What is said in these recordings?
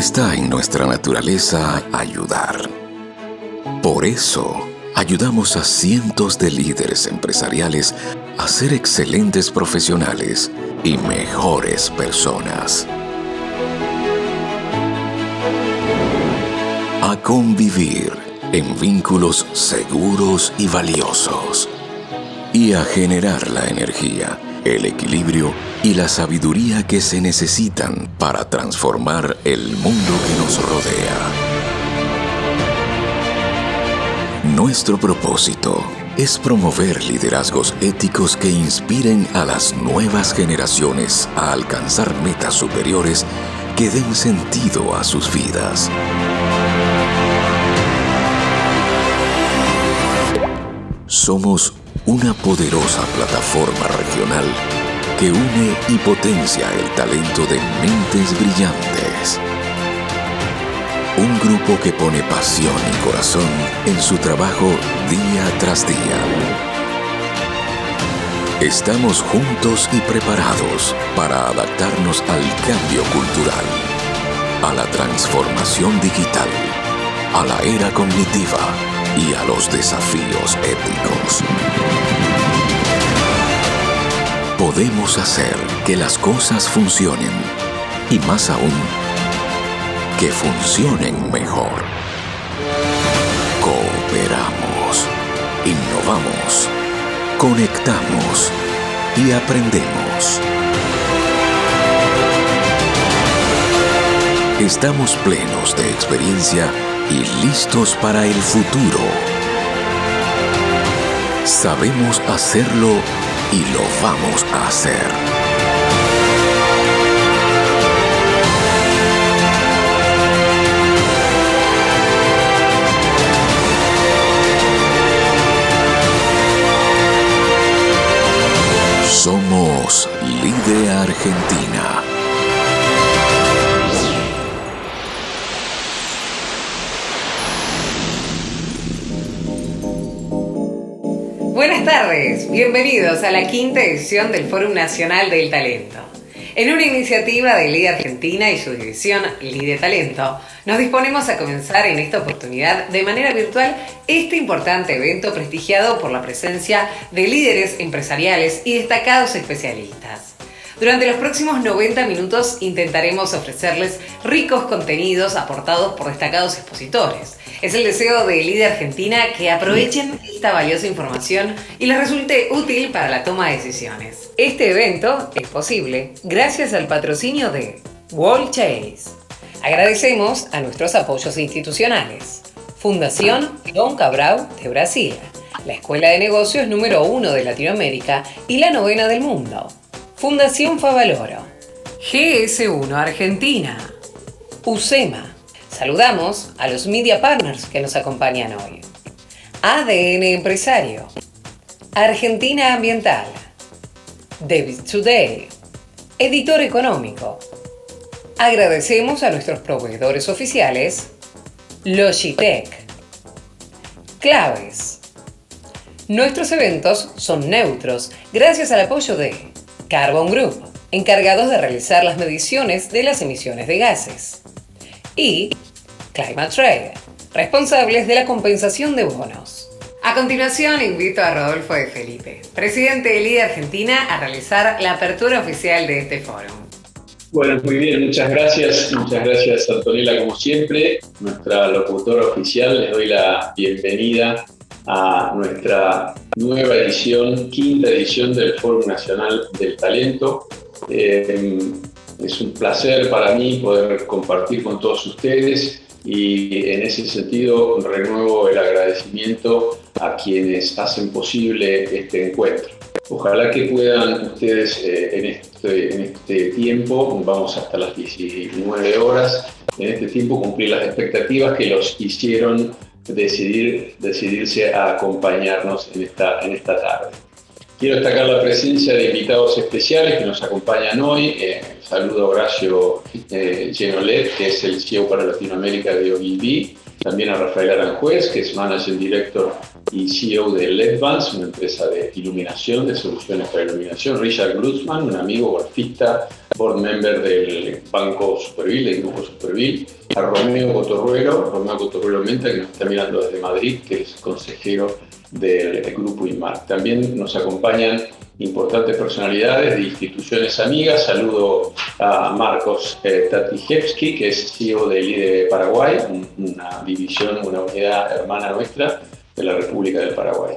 Está en nuestra naturaleza ayudar. Por eso, ayudamos a cientos de líderes empresariales a ser excelentes profesionales y mejores personas. A convivir en vínculos seguros y valiosos. Y a generar la energía, el equilibrio y la sabiduría que se necesitan para transformar el mundo que nos rodea. Nuestro propósito es promover liderazgos éticos que inspiren a las nuevas generaciones a alcanzar metas superiores que den sentido a sus vidas. Somos una poderosa plataforma regional que une y potencia el talento de mentes brillantes. Un grupo que pone pasión y corazón en su trabajo día tras día. Estamos juntos y preparados para adaptarnos al cambio cultural, a la transformación digital, a la era cognitiva y a los desafíos éticos. Podemos hacer que las cosas funcionen y más aún, que funcionen mejor. Cooperamos, innovamos, conectamos y aprendemos. Estamos plenos de experiencia y listos para el futuro. Sabemos hacerlo y lo vamos a hacer. Somos Lide Argentina. Buenas tardes, bienvenidos a la quinta edición del Fórum Nacional del Talento. En una iniciativa de Lide Argentina y su división Lide Talento, nos disponemos a comenzar en esta oportunidad de manera virtual este importante evento prestigiado por la presencia de líderes empresariales y destacados especialistas. Durante los próximos 90 minutos intentaremos ofrecerles ricos contenidos aportados por destacados expositores. Es el deseo de Lide Argentina que aprovechen esta valiosa información y les resulte útil para la toma de decisiones. Este evento es posible gracias al patrocinio de Wall Chase. Agradecemos a nuestros apoyos institucionales. Fundación Dom Cabral de Brasil, la Escuela de Negocios número 1 de Latinoamérica y la 9ª del mundo. Fundación Favaloro, GS1 Argentina, UCEMA. Saludamos a los Media Partners que nos acompañan hoy. ADN Empresario, Argentina Ambiental, Debit Today, Editor Económico. Agradecemos a nuestros proveedores oficiales, Logitech. Claves. Nuestros eventos son neutros gracias al apoyo de Carbon Group, encargados de realizar las mediciones de las emisiones de gases. Y Climate Trade, responsables de la compensación de bonos. A continuación, invito a Rodolfo de Felipe, presidente de Lide Argentina, a realizar la apertura oficial de este foro. Bueno, muy bien, muchas gracias Antonella, como siempre, nuestra locutora oficial. Les doy la bienvenida a nuestra nueva edición, quinta edición del Fórum Nacional del Talento. Es un placer para mí poder compartir con todos ustedes y en ese sentido renuevo el agradecimiento a quienes hacen posible este encuentro. Ojalá que puedan ustedes en este tiempo, vamos hasta las 19 horas, en este tiempo cumplir las expectativas que los hicieron decidirse a acompañarnos en esta tarde. Quiero destacar la presencia de invitados especiales que nos acompañan hoy. Saludo a Horacio Genolet, que es el CEO para Latinoamérica de Ogilvy. También a Rafael Aranjuez, que es Managing Director y CEO de LEDvance, una empresa de iluminación, de soluciones para iluminación. Richard Glucksmann, un amigo golfista board member del Banco Superville, del Grupo Superville, a Romeo Cotorruelo Menta, que nos está mirando desde Madrid, que es consejero del Grupo INMAR. También nos acompañan importantes personalidades de instituciones amigas. Saludo a Marcos Tatijewski, que es CEO del IDE Paraguay, una división, una unidad hermana nuestra de la República del Paraguay.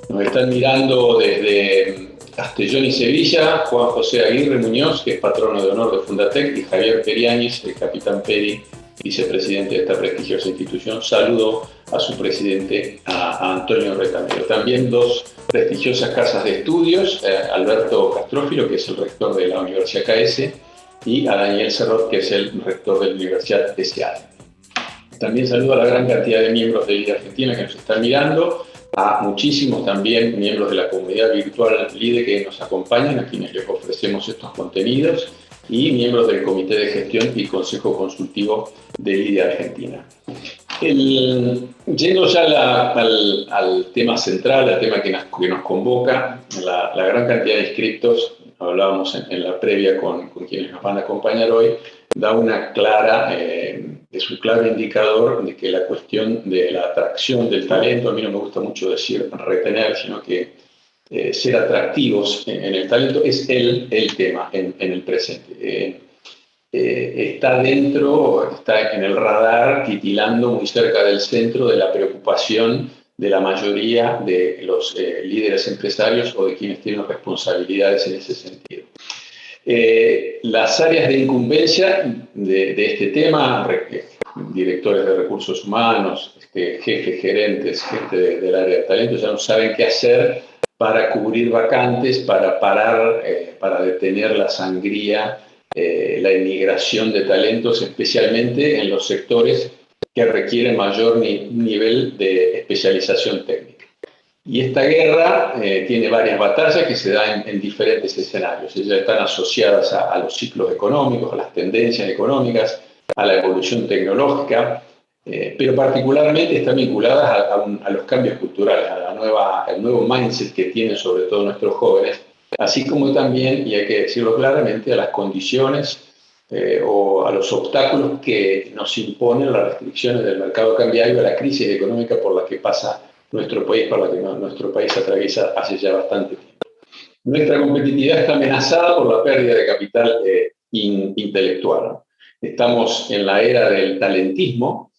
Nos están mirando desde Castellón y Sevilla Juan José Aguirre Muñoz, que es patrono de honor de Fundatec, y Javier Periáñez, el capitán Peri, vicepresidente de esta prestigiosa institución. Saludo a su presidente, a Antonio Retamero. También dos prestigiosas casas de estudios, Alberto Castrófilo, que es el rector de la Universidad KS, y a Daniel Serrot, que es el rector de la Universidad SEAD. También saludo a la gran cantidad de miembros de LIDE Argentina que nos están mirando, a muchísimos también miembros de la comunidad virtual LIDE que nos acompañan, a quienes les ofrecemos estos contenidos, y miembros del Comité de Gestión y Consejo Consultivo de LIDE Argentina. Yendo ya al tema central, al tema que nos convoca, la gran cantidad de inscriptos, hablábamos en la previa con quienes nos van a acompañar hoy, da una clara, es un claro indicador de que la cuestión de la atracción del talento, a mí no me gusta mucho decir retener, sino que ser atractivos en el talento es el tema en el presente. Está en el radar, titilando muy cerca del centro de la preocupación de la mayoría de los líderes empresarios o de quienes tienen responsabilidades en ese sentido. Las áreas de incumbencia de este tema, directores de recursos humanos, jefes, gerentes, gente del área de talento, ya no saben qué hacer para cubrir vacantes, para parar, para detener la sangría, la emigración de talentos, especialmente en los sectores que requieren mayor nivel de especialización técnica. Y esta guerra tiene varias batallas que se dan en diferentes escenarios. Ellas están asociadas a los ciclos económicos, a las tendencias económicas, a la evolución tecnológica, pero particularmente están vinculadas a los cambios culturales, al nuevo mindset que tienen sobre todo nuestros jóvenes, así como también, y hay que decirlo claramente, a las condiciones o a los obstáculos que nos imponen las restricciones del mercado cambiario, a la crisis económica por la que pasa nuestro país, por la que nuestro país atraviesa hace ya bastante tiempo. Nuestra competitividad está amenazada por la pérdida de capital intelectual. Estamos en la era del talentismo,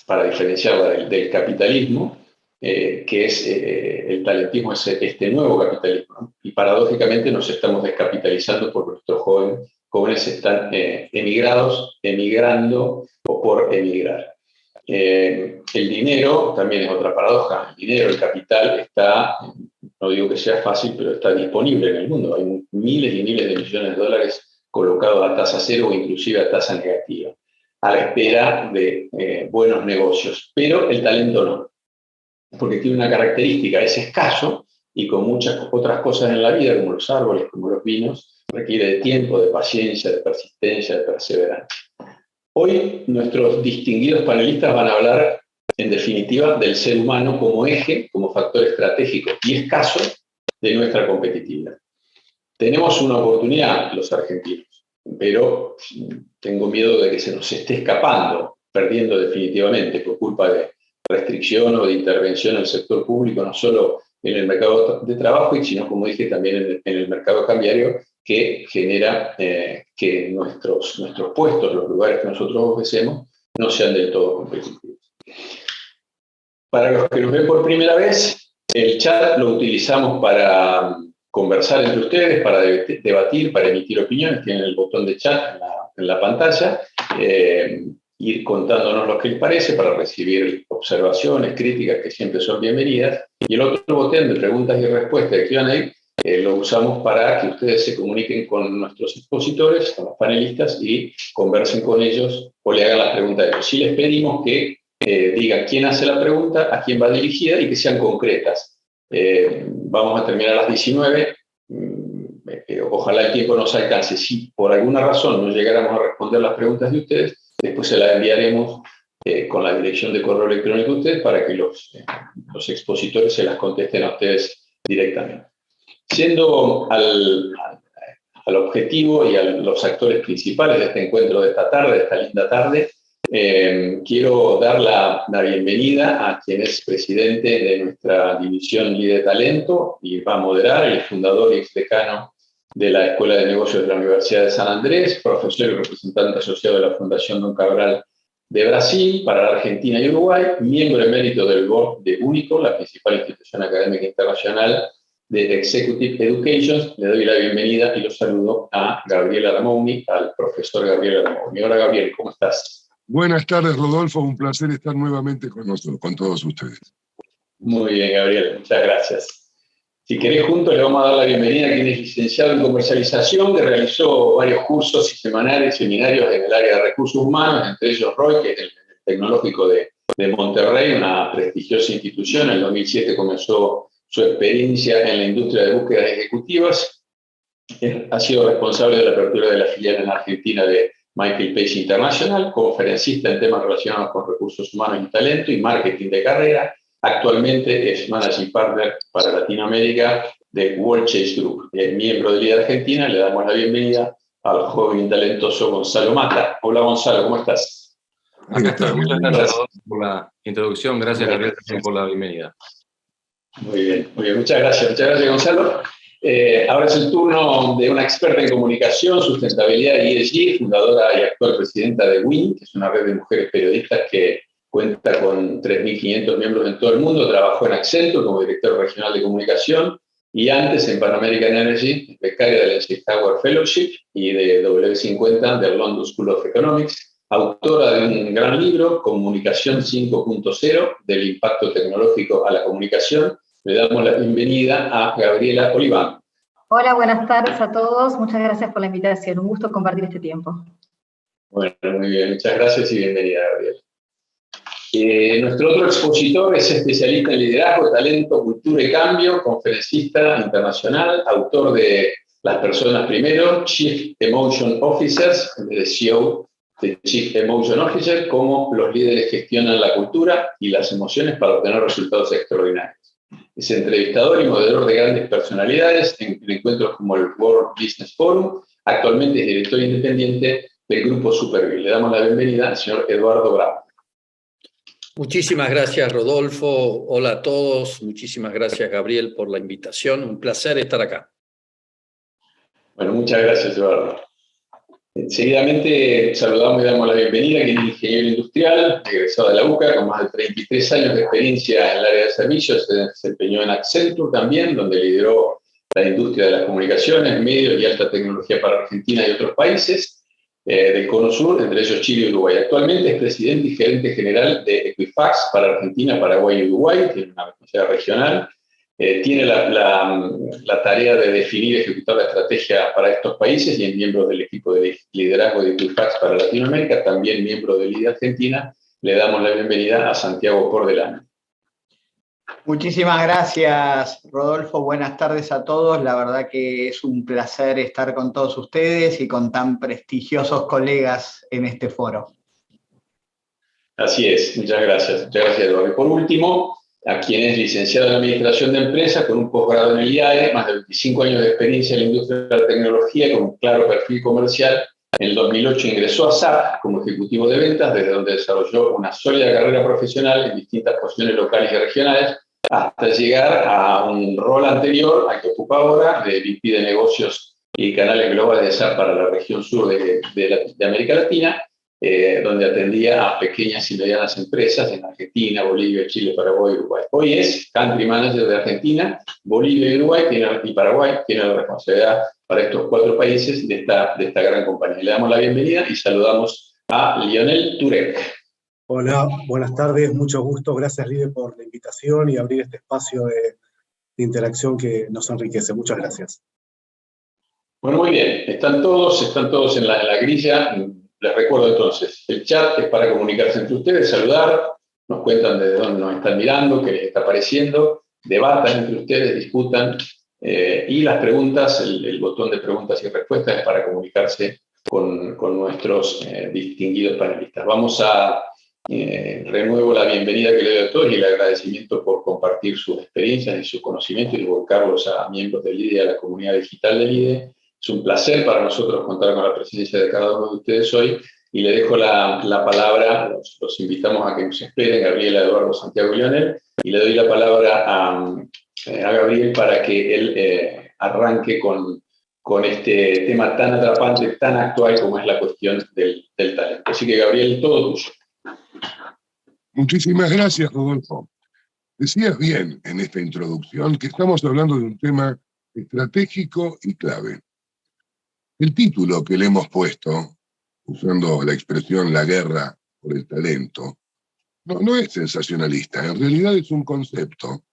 para diferenciarla del capitalismo, que es el talentismo, es este nuevo capitalismo, ¿no? Y paradójicamente nos estamos descapitalizando porque nuestros jóvenes están emigrando o por emigrar. El dinero también es otra paradoja. El dinero, el capital está, no digo que sea fácil, pero está disponible en el mundo. Hay miles y miles de millones de dólares colocados a tasa cero o inclusive a tasa negativa, a la espera de buenos negocios. Pero el talento no, porque tiene una característica, es escaso, y con muchas otras cosas en la vida, como los árboles, como los vinos, requiere de tiempo, de paciencia, de persistencia, de perseverancia. Hoy nuestros distinguidos panelistas van a hablar, en definitiva, del ser humano como eje, como factor estratégico y escaso de nuestra competitividad. Tenemos una oportunidad, los argentinos, pero tengo miedo de que se nos esté escapando, perdiendo definitivamente por culpa de restricción o de intervención en el sector público, no solo en el mercado de trabajo, sino, como dije, también en el mercado cambiario, que genera que nuestros puestos, los lugares que nosotros ofrecemos, no sean del todo competitivos. Para los que nos ven por primera vez, el chat lo utilizamos para conversar entre ustedes, para debatir, para emitir opiniones. Tienen el botón de chat en la pantalla, ir contándonos lo que les parece para recibir observaciones, críticas, que siempre son bienvenidas. Y el otro botón de preguntas y respuestas de Q&A lo usamos para que ustedes se comuniquen con nuestros expositores, con los panelistas, y conversen con ellos o le hagan las preguntas a ellos. Sí les pedimos que digan quién hace la pregunta, a quién va dirigida y que sean concretas. Vamos a terminar a las 19. Ojalá el tiempo nos alcance. Si por alguna razón no llegáramos a responder las preguntas de ustedes, después se las enviaremos con la dirección de correo electrónico de ustedes para que los expositores se las contesten a ustedes directamente. Yendo al objetivo y a los actores principales de este encuentro de esta tarde, de esta linda tarde. Quiero dar la bienvenida a quien es presidente de nuestra división Líder de Talento y va a moderar, el fundador y exdecano de la Escuela de Negocios de la Universidad de San Andrés, profesor y representante asociado de la Fundación Don Cabral de Brasil para la Argentina y Uruguay, miembro emérito del board de UNICO, la principal institución académica internacional de Executive Education. Le doy la bienvenida y los saludo a Gabriel Aramoni, al profesor Gabriel Aramoni. Hola Gabriel, ¿cómo estás? Buenas tardes, Rodolfo. Un placer estar nuevamente con todos ustedes. Muy bien, Gabriel. Muchas gracias. Si querés, juntos le vamos a dar la bienvenida a quien es licenciado en comercialización, que realizó varios cursos y seminarios en el área de recursos humanos, entre ellos ROI, que es el tecnológico de Monterrey, una prestigiosa institución. En el 2007 comenzó su experiencia en la industria de búsquedas ejecutivas. Ha sido responsable de la apertura de la filial en Argentina de Michael Page International, conferencista en temas relacionados con recursos humanos y talento y marketing de carrera. Actualmente es Managing Partner para Latinoamérica de World Chase Group. Es miembro de Líder Argentina. Le damos la bienvenida al joven y talentoso Gonzalo Mata. Hola Gonzalo, ¿cómo estás? Muchas gracias por la introducción. Gracias, Gabriel, por la bienvenida. Muy bien. Muchas gracias Gonzalo. Ahora es el turno de una experta en comunicación, sustentabilidad y ESG, fundadora y actual presidenta de WIN, que es una red de mujeres periodistas que cuenta con 3.500 miembros en todo el mundo. Trabajó en Accenture como director regional de comunicación y antes en Pan American Energy, becaria del Eisenhower Fellowship y de W50 del London School of Economics. Autora de un gran libro, Comunicación 5.0, del impacto tecnológico a la comunicación. Le damos la bienvenida a Gabriela Oliván. Hola, buenas tardes a todos. Muchas gracias por la invitación. Un gusto compartir este tiempo. Bueno, muy bien. Muchas gracias y bienvenida, Gabriela. Nuestro otro expositor es especialista en liderazgo, talento, cultura y cambio, conferencista internacional, autor de Las personas primero, Chief Emotion Officers, de CEO de Chief Emotion Officer, cómo los líderes gestionan la cultura y las emociones para obtener resultados extraordinarios. Es entrevistador y moderador de grandes personalidades en encuentros como el World Business Forum. Actualmente es director independiente del Grupo Superville. Le damos la bienvenida al señor Eduardo Bravo. Muchísimas gracias, Rodolfo. Hola a todos. Muchísimas gracias, Gabriel, por la invitación. Un placer estar acá. Bueno, muchas gracias, Eduardo. Seguidamente saludamos y damos la bienvenida a quien es ingeniero industrial, egresado de la UCA, con más de 33 años de experiencia en el área de servicios. Se desempeñó en Accenture también, donde lideró la industria de las comunicaciones, medios y alta tecnología para Argentina y otros países del Cono Sur, entre ellos Chile y Uruguay. Actualmente es presidente y gerente general de Equifax para Argentina, Paraguay y Uruguay, tiene una responsabilidad regional. Tiene la tarea de definir y ejecutar la estrategia para estos países y es miembro del equipo de liderazgo de Equifax para Latinoamérica, también miembro de Líder Argentina. Le damos la bienvenida a Santiago Pordelano. Muchísimas gracias, Rodolfo. Buenas tardes a todos. La verdad que es un placer estar con todos ustedes y con tan prestigiosos colegas en este foro. Así es. Muchas gracias. Muchas gracias, Eduardo. Y por último, a quien es licenciado en Administración de Empresas con un posgrado en el IAE, más de 25 años de experiencia en la industria de la tecnología con un claro perfil comercial. En el 2008 ingresó a SAP como ejecutivo de ventas, desde donde desarrolló una sólida carrera profesional en distintas posiciones locales y regionales, hasta llegar a un rol anterior al que ocupa ahora, de VP de negocios y canales globales de SAP para la región sur de América Latina, donde atendía a pequeñas y medianas empresas en Argentina, Bolivia, Chile, Paraguay y Uruguay. Hoy es Country Manager de Argentina, Bolivia y Uruguay y Paraguay. Tiene la responsabilidad para estos 4 países de esta gran compañía. Le damos la bienvenida y saludamos a Lionel Turek. Hola, buenas tardes, mucho gusto. Gracias, Líder, por la invitación y abrir este espacio de interacción que nos enriquece. Muchas gracias. Bueno, muy bien. Están todos en la grilla. Les recuerdo entonces, el chat es para comunicarse entre ustedes, saludar, nos cuentan desde dónde nos están mirando, qué les está pareciendo, debatan entre ustedes, discutan, y las preguntas, el botón de preguntas y respuestas es para comunicarse con nuestros distinguidos panelistas. Vamos a renuevo la bienvenida que le doy a todos y el agradecimiento por compartir sus experiencias y sus conocimientos y volcarlos a miembros del IDE y a la comunidad digital del IDE Es un placer para nosotros contar con la presencia de cada uno de ustedes hoy y le dejo la palabra, los invitamos a que nos esperen, Gabriela, Eduardo, Santiago y Lionel, y le doy la palabra a Gabriel para que él arranque con este tema tan atrapante, tan actual como es la cuestión del talento. Así que, Gabriel, todo tuyo. Muchísimas gracias, Rodolfo. Decías bien en esta introducción que estamos hablando de un tema estratégico y clave. El título que le hemos puesto, usando la expresión la guerra por el talento, no es sensacionalista, en realidad es un concepto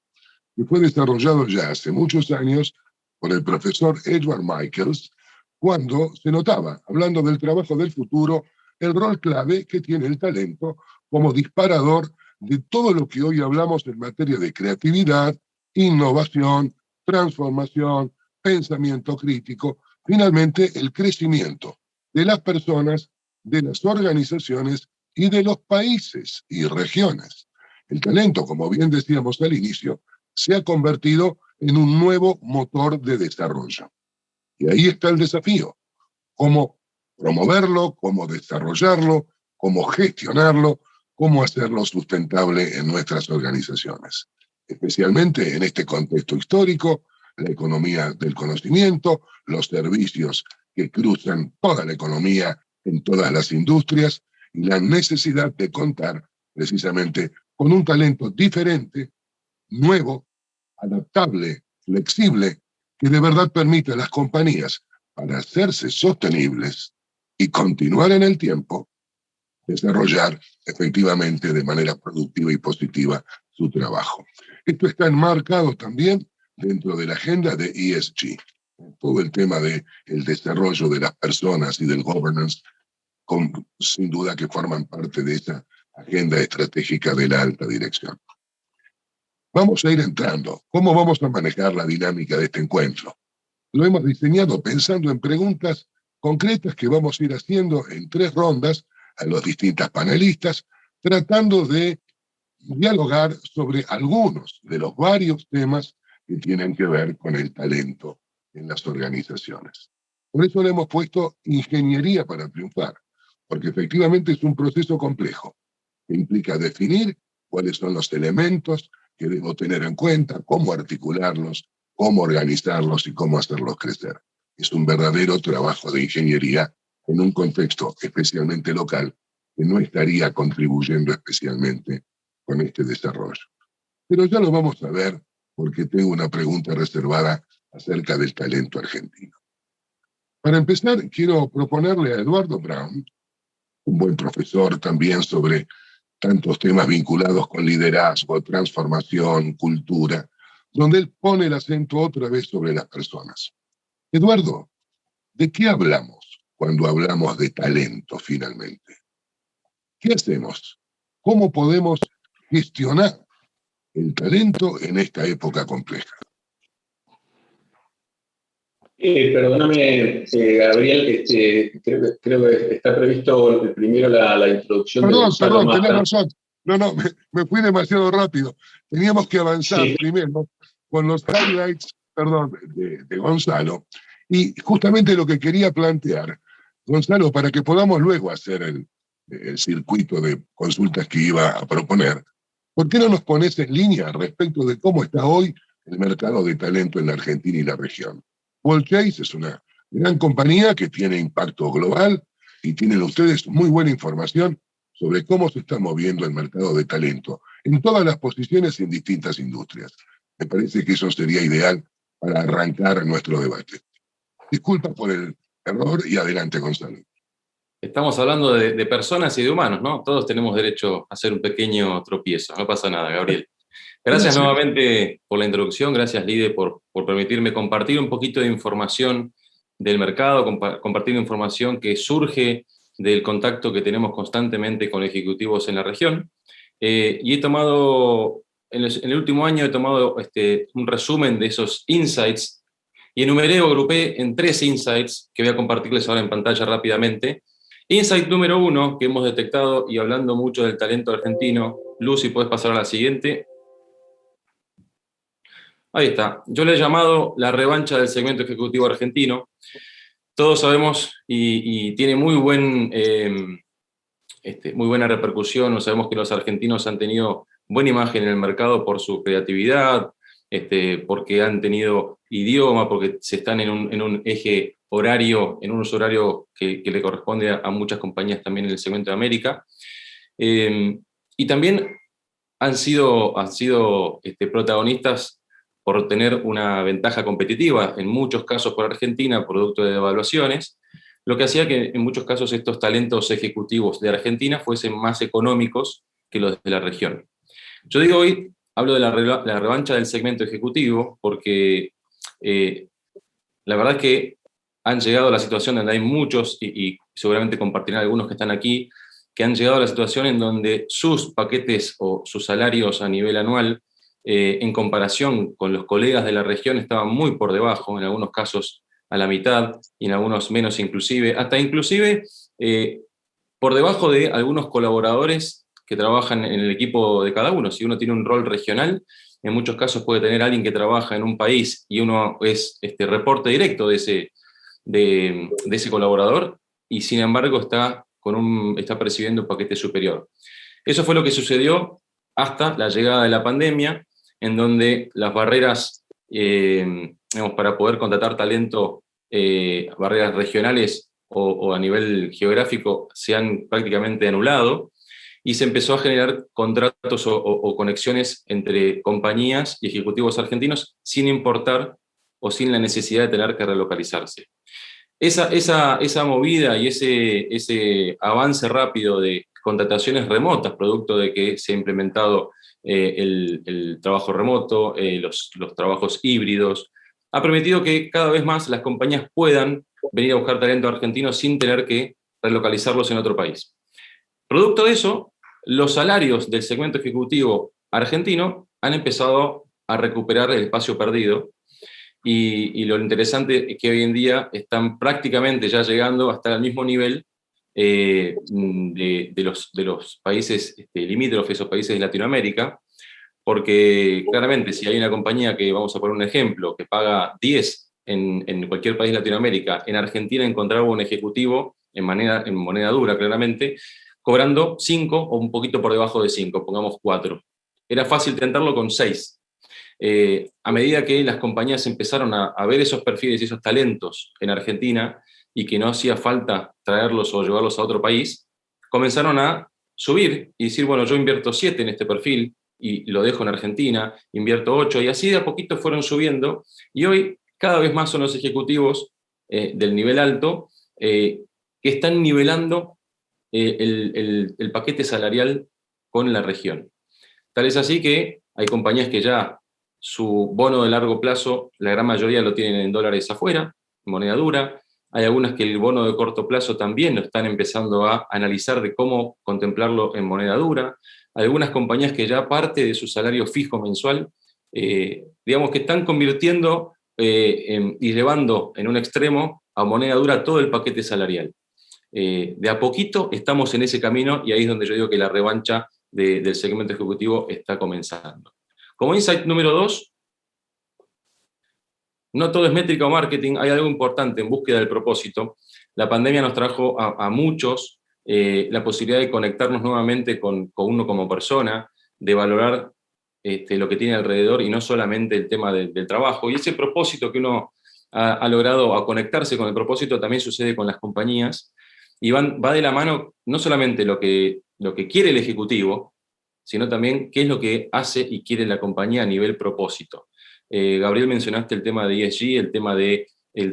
que fue desarrollado ya hace muchos años por el profesor Edward Michaels, cuando se notaba, hablando del trabajo del futuro, el rol clave que tiene el talento como disparador de todo lo que hoy hablamos en materia de creatividad, innovación, transformación, pensamiento crítico, finalmente el crecimiento de las personas, de las organizaciones y de los países y regiones. El talento, como bien decíamos al inicio, se ha convertido en un nuevo motor de desarrollo. Y ahí está el desafío, cómo promoverlo, cómo desarrollarlo, cómo gestionarlo, cómo hacerlo sustentable en nuestras organizaciones. Especialmente en este contexto histórico, la economía del conocimiento, los servicios que cruzan toda la economía en todas las industrias y la necesidad de contar precisamente con un talento diferente, nuevo, adaptable, flexible, que de verdad permite a las compañías, para hacerse sostenibles y continuar en el tiempo, desarrollar efectivamente de manera productiva y positiva su trabajo. Esto está enmarcado también dentro de la agenda de ESG, todo el tema del desarrollo de las personas y del governance, sin duda que forman parte de esa agenda estratégica de la alta dirección. Vamos a ir entrando. ¿Cómo vamos a manejar la dinámica de este encuentro? Lo hemos diseñado pensando en preguntas concretas que vamos a ir haciendo en 3 rondas a los distintos panelistas, tratando de dialogar sobre algunos de los varios temas que tienen que ver con el talento en las organizaciones. Por eso le hemos puesto ingeniería para triunfar, porque efectivamente es un proceso complejo que implica definir cuáles son los elementos que debo tener en cuenta, cómo articularlos, cómo organizarlos y cómo hacerlos crecer. Es un verdadero trabajo de ingeniería en un contexto especialmente local que no estaría contribuyendo especialmente con este desarrollo. Pero ya lo vamos a ver porque tengo una pregunta reservada acerca del talento argentino. Para empezar, quiero proponerle a Eduardo Brown, un buen profesor también sobre tantos temas vinculados con liderazgo, transformación, cultura, donde él pone el acento otra vez sobre las personas. Eduardo, ¿de qué hablamos cuando hablamos de talento finalmente? ¿Qué hacemos? ¿Cómo podemos gestionar el talento en esta época compleja? Perdóname, Gabriel, creo que está previsto primero la introducción de Gonzalo. Perdón, tenés razón. No, me fui demasiado rápido. Teníamos que avanzar primero con los highlights, de Gonzalo. Y justamente lo que quería plantear, Gonzalo, para que podamos luego hacer el circuito de consultas que iba a proponer, ¿por qué no nos pones en línea respecto de cómo está hoy el mercado de talento en la Argentina y la región? Paul Chase es una gran compañía que tiene impacto global y tienen ustedes muy buena información sobre cómo se está moviendo el mercado de talento en todas las posiciones y en distintas industrias. Me parece que eso sería ideal para arrancar nuestro debate. Disculpa por el error y adelante, Gonzalo. Estamos hablando de personas y de humanos, ¿no? Todos tenemos derecho a hacer un pequeño tropiezo. No pasa nada, Gabriel. Gracias nuevamente por la introducción, gracias Lide por permitirme compartir un poquito de información del mercado, compartir información que surge del contacto que tenemos constantemente con ejecutivos en la región. Y he tomado, en el último año he tomado un resumen de esos insights y enumeré o agrupé en 3 insights que voy a compartirles ahora en pantalla rápidamente. Insight número 1 que hemos detectado, y hablando mucho del talento argentino, Lucy, puedes pasar a la siguiente. Ahí está. Yo le he llamado la revancha del segmento ejecutivo argentino. todos sabemos y tiene muy buena repercusión. Sabemos que los argentinos han tenido buena imagen en el mercado por su creatividad, porque han tenido idioma, porque se están en un eje horario, en un uso horario que le corresponde a muchas compañías también en el segmento de América. Y también han sido protagonistas por tener una ventaja competitiva, en muchos casos por Argentina, producto de devaluaciones, lo que hacía que en muchos casos estos talentos ejecutivos de Argentina fuesen más económicos que los de la región. Yo digo hoy, hablo de la revancha del segmento ejecutivo, porque la verdad es que han llegado a la situación donde hay muchos, y seguramente compartirán algunos que están aquí, que han llegado a la situación en donde sus paquetes o sus salarios a nivel anual, en comparación con los colegas de la región, estaban muy por debajo, en algunos casos a la mitad, y en algunos menos inclusive, hasta inclusive por debajo de algunos colaboradores que trabajan en el equipo de cada uno. Si uno tiene un rol regional, en muchos casos puede tener alguien que trabaja en un país y uno es reporte directo de ese colaborador, y sin embargo está percibiendo un paquete superior. Eso fue lo que sucedió hasta la llegada de la pandemia, en donde las barreras para poder contratar talento, barreras regionales o a nivel geográfico, se han prácticamente anulado, y se empezó a generar contratos o conexiones entre compañías y ejecutivos argentinos sin importar o sin la necesidad de tener que relocalizarse. Esa movida y ese avance rápido de contrataciones remotas, producto de que se ha implementado el trabajo remoto, los trabajos híbridos, ha permitido que cada vez más las compañías puedan venir a buscar talento argentino sin tener que relocalizarlos en otro país. Producto de eso, los salarios del segmento ejecutivo argentino han empezado a recuperar el espacio perdido, y lo interesante es que hoy en día están prácticamente ya llegando a estar al mismo nivel de los países limítrofes o países de Latinoamérica, porque claramente si hay una compañía que, vamos a poner un ejemplo, que paga 10 en cualquier país de Latinoamérica, en Argentina encontraba un ejecutivo en moneda dura, claramente, cobrando 5 o un poquito por debajo de 5, pongamos 4. Era fácil tentarlo con 6. A medida que las compañías empezaron a ver esos perfiles y esos talentos en Argentina, y que no hacía falta traerlos o llevarlos a otro país, comenzaron a subir y decir, bueno, yo invierto 7 en este perfil y lo dejo en Argentina, invierto 8, y así de a poquito fueron subiendo, y hoy cada vez más son los ejecutivos del nivel alto que están nivelando el paquete salarial con la región. Tal es así que hay compañías que ya su bono de largo plazo, la gran mayoría lo tienen en dólares afuera, en moneda dura. Hay algunas que el bono de corto plazo también lo están empezando a analizar de cómo contemplarlo en moneda dura. Hay algunas compañías que ya parte de su salario fijo mensual, digamos que están convirtiendo y llevando en un extremo a moneda dura todo el paquete salarial. De a poquito estamos en ese camino, y ahí es donde yo digo que la revancha del segmento ejecutivo está comenzando. Como insight número 2, no todo es métrica o marketing, hay algo importante en búsqueda del propósito. La pandemia nos trajo a muchos la posibilidad de conectarnos nuevamente con uno como persona, de valorar lo que tiene alrededor y no solamente el tema del trabajo. Y ese propósito que uno ha logrado a conectarse con el propósito también sucede con las compañías, y va de la mano no solamente lo que quiere el ejecutivo, sino también qué es lo que hace y quiere la compañía a nivel propósito. Gabriel, mencionaste el tema de ESG, el tema del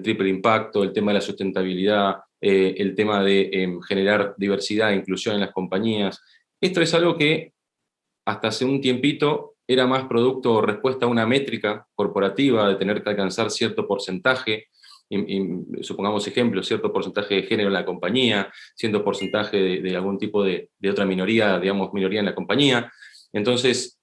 triple impacto, el tema de la sustentabilidad, el tema de generar diversidad e inclusión en las compañías. Esto es algo que hasta hace un tiempito era más producto o respuesta a una métrica corporativa de tener que alcanzar cierto porcentaje, supongamos ejemplo, cierto porcentaje de género en la compañía, cierto porcentaje de algún tipo de otra minoría, digamos minoría en la compañía. Entonces,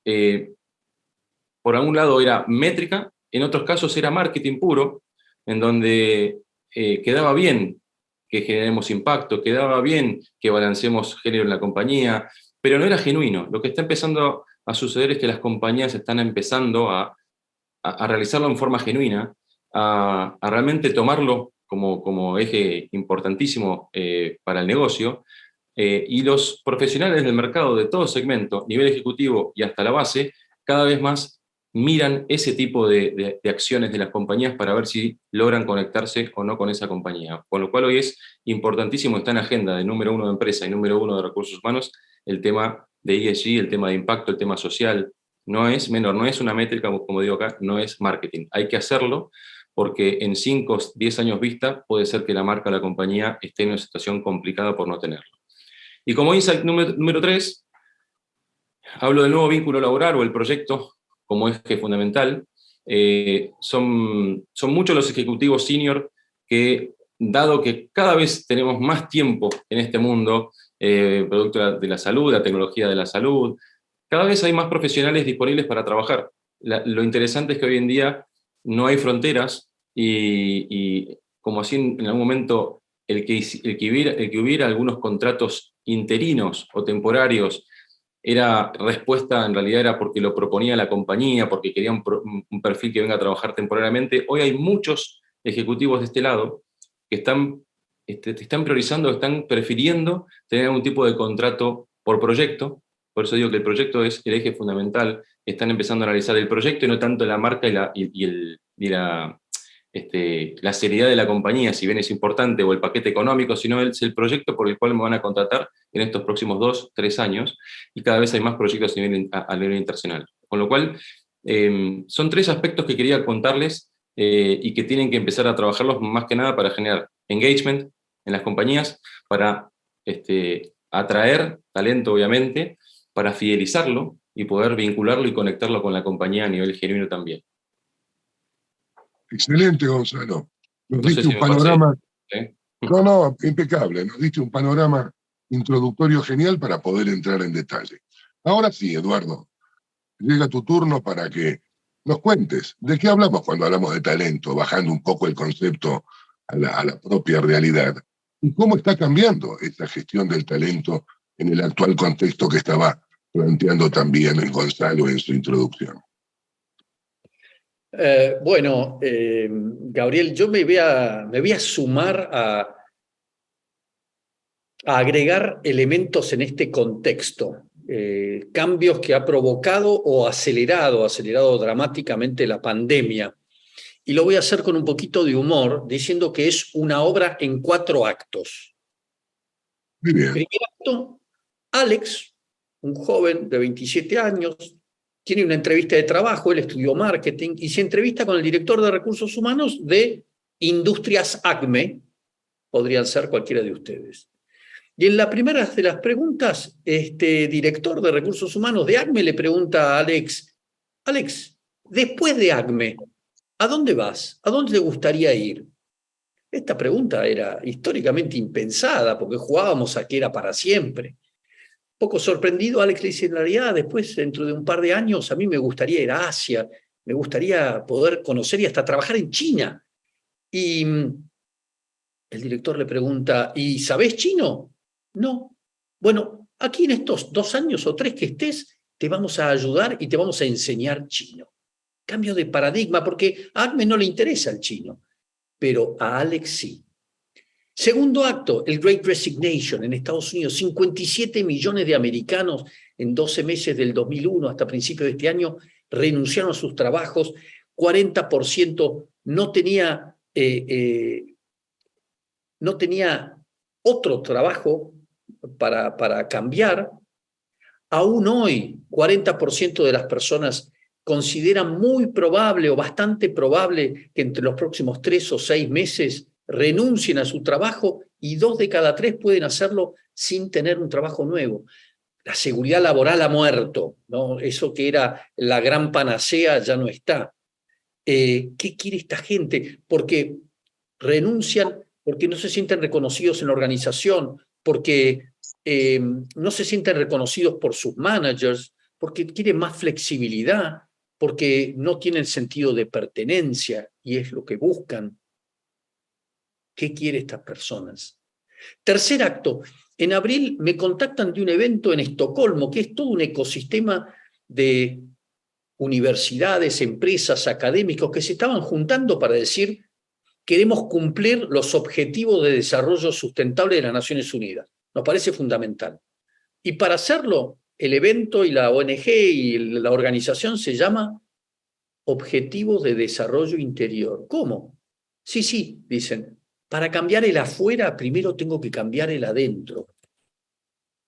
por algún lado era métrica, en otros casos era marketing puro, en donde quedaba bien que generemos impacto, quedaba bien que balanceemos género en la compañía, pero no era genuino. Lo que está empezando a suceder es que las compañías están empezando a realizarlo en forma genuina, a realmente tomarlo como eje importantísimo para el negocio, y los profesionales del mercado de todo segmento, nivel ejecutivo y hasta la base, cada vez más miran ese tipo de acciones de las compañías para ver si logran conectarse o no con esa compañía. Con lo cual hoy es importantísimo, está en agenda de número 1 de empresa y número 1 de recursos humanos, el tema de ESG, el tema de impacto, el tema social. No es menor, no es una métrica, como digo acá, no es marketing. Hay que hacerlo porque en 5 o 10 años vista puede ser que la marca o la compañía esté en una situación complicada por no tenerlo. Y como insight número 3, hablo del nuevo vínculo laboral o el proyecto como eje fundamental. Son muchos los ejecutivos senior que, dado que cada vez tenemos más tiempo en este mundo, producto de la salud, la tecnología de la salud, cada vez hay más profesionales disponibles para trabajar. Lo interesante es que hoy en día no hay fronteras y como así en algún momento el que hubiera algunos contratos interinos o temporarios era respuesta, en realidad era porque lo proponía la compañía, porque quería un perfil que venga a trabajar temporariamente. Hoy hay muchos ejecutivos de este lado que están priorizando, están prefiriendo tener algún tipo de contrato por proyecto. Por eso digo que el proyecto es el eje fundamental. Están empezando a analizar el proyecto y no tanto la marca y la seriedad de la compañía, si bien es importante, o el paquete económico, sino es el proyecto por el cual me van a contratar en estos próximos 2, 3 años, y cada vez hay más proyectos a nivel internacional. Con lo cual, son 3 aspectos que quería contarles y que tienen que empezar a trabajarlos más que nada para generar engagement en las compañías, para atraer talento, obviamente, para fidelizarlo y poder vincularlo y conectarlo con la compañía a nivel genuino también. Excelente, Gonzalo. Nos diste un panorama. No, impecable. Nos diste un panorama introductorio genial para poder entrar en detalle. Ahora sí, Eduardo, llega tu turno para que nos cuentes de qué hablamos cuando hablamos de talento, bajando un poco el concepto a la propia realidad. ¿Y cómo está cambiando esta gestión del talento en el actual contexto que estaba planteando también el Gonzalo en su introducción? Gabriel, yo me voy a sumar a agregar elementos en este contexto, cambios que ha provocado o acelerado dramáticamente la pandemia. Y lo voy a hacer con un poquito de humor, diciendo que es una obra en 4 actos. Muy bien. Primer acto, Alex, un joven de 27 años, tiene una entrevista de trabajo, él estudió marketing, y se entrevista con el director de recursos humanos de Industrias ACME, podrían ser cualquiera de ustedes. Y en la primera de las preguntas, este director de recursos humanos de ACME le pregunta a Alex, después de ACME, ¿a dónde vas? ¿A dónde te gustaría ir? Esta pregunta era históricamente impensada, porque jugábamos a que era para siempre. Poco sorprendido, Alex le dice, en realidad, después, dentro de un par de años, a mí me gustaría ir a Asia, me gustaría poder conocer y hasta trabajar en China. Y el director le pregunta, ¿y sabés chino? No. Bueno, aquí en estos 2 años o 3 que estés, te vamos a ayudar y te vamos a enseñar chino. Cambio de paradigma, porque a ACME no le interesa el chino, pero a Alex sí. Segundo acto, el Great Resignation en Estados Unidos. 57 millones de americanos en 12 meses del 2001 hasta principios de este año renunciaron a sus trabajos. 40% no tenía otro trabajo para cambiar. Aún hoy, 40% de las personas consideran muy probable o bastante probable que entre los próximos 3 o 6 meses renuncien a su trabajo, y 2 de cada 3 pueden hacerlo sin tener un trabajo nuevo. La seguridad laboral ha muerto, ¿no? Eso que era la gran panacea ya no está. ¿Qué quiere esta gente? Porque renuncian, porque no se sienten reconocidos en la organización, porque no se sienten reconocidos por sus managers, porque quieren más flexibilidad, porque no tienen sentido de pertenencia, y es lo que buscan. ¿Qué quieren estas personas? Tercer acto, en abril me contactan de un evento en Estocolmo, que es todo un ecosistema de universidades, empresas, académicos que se estaban juntando para decir, queremos cumplir los objetivos de desarrollo sustentable de las Naciones Unidas. Nos parece fundamental. Y para hacerlo, el evento y la ONG y la organización se llama Objetivos de Desarrollo Interior. ¿Cómo? Sí, dicen, para cambiar el afuera, primero tengo que cambiar el adentro.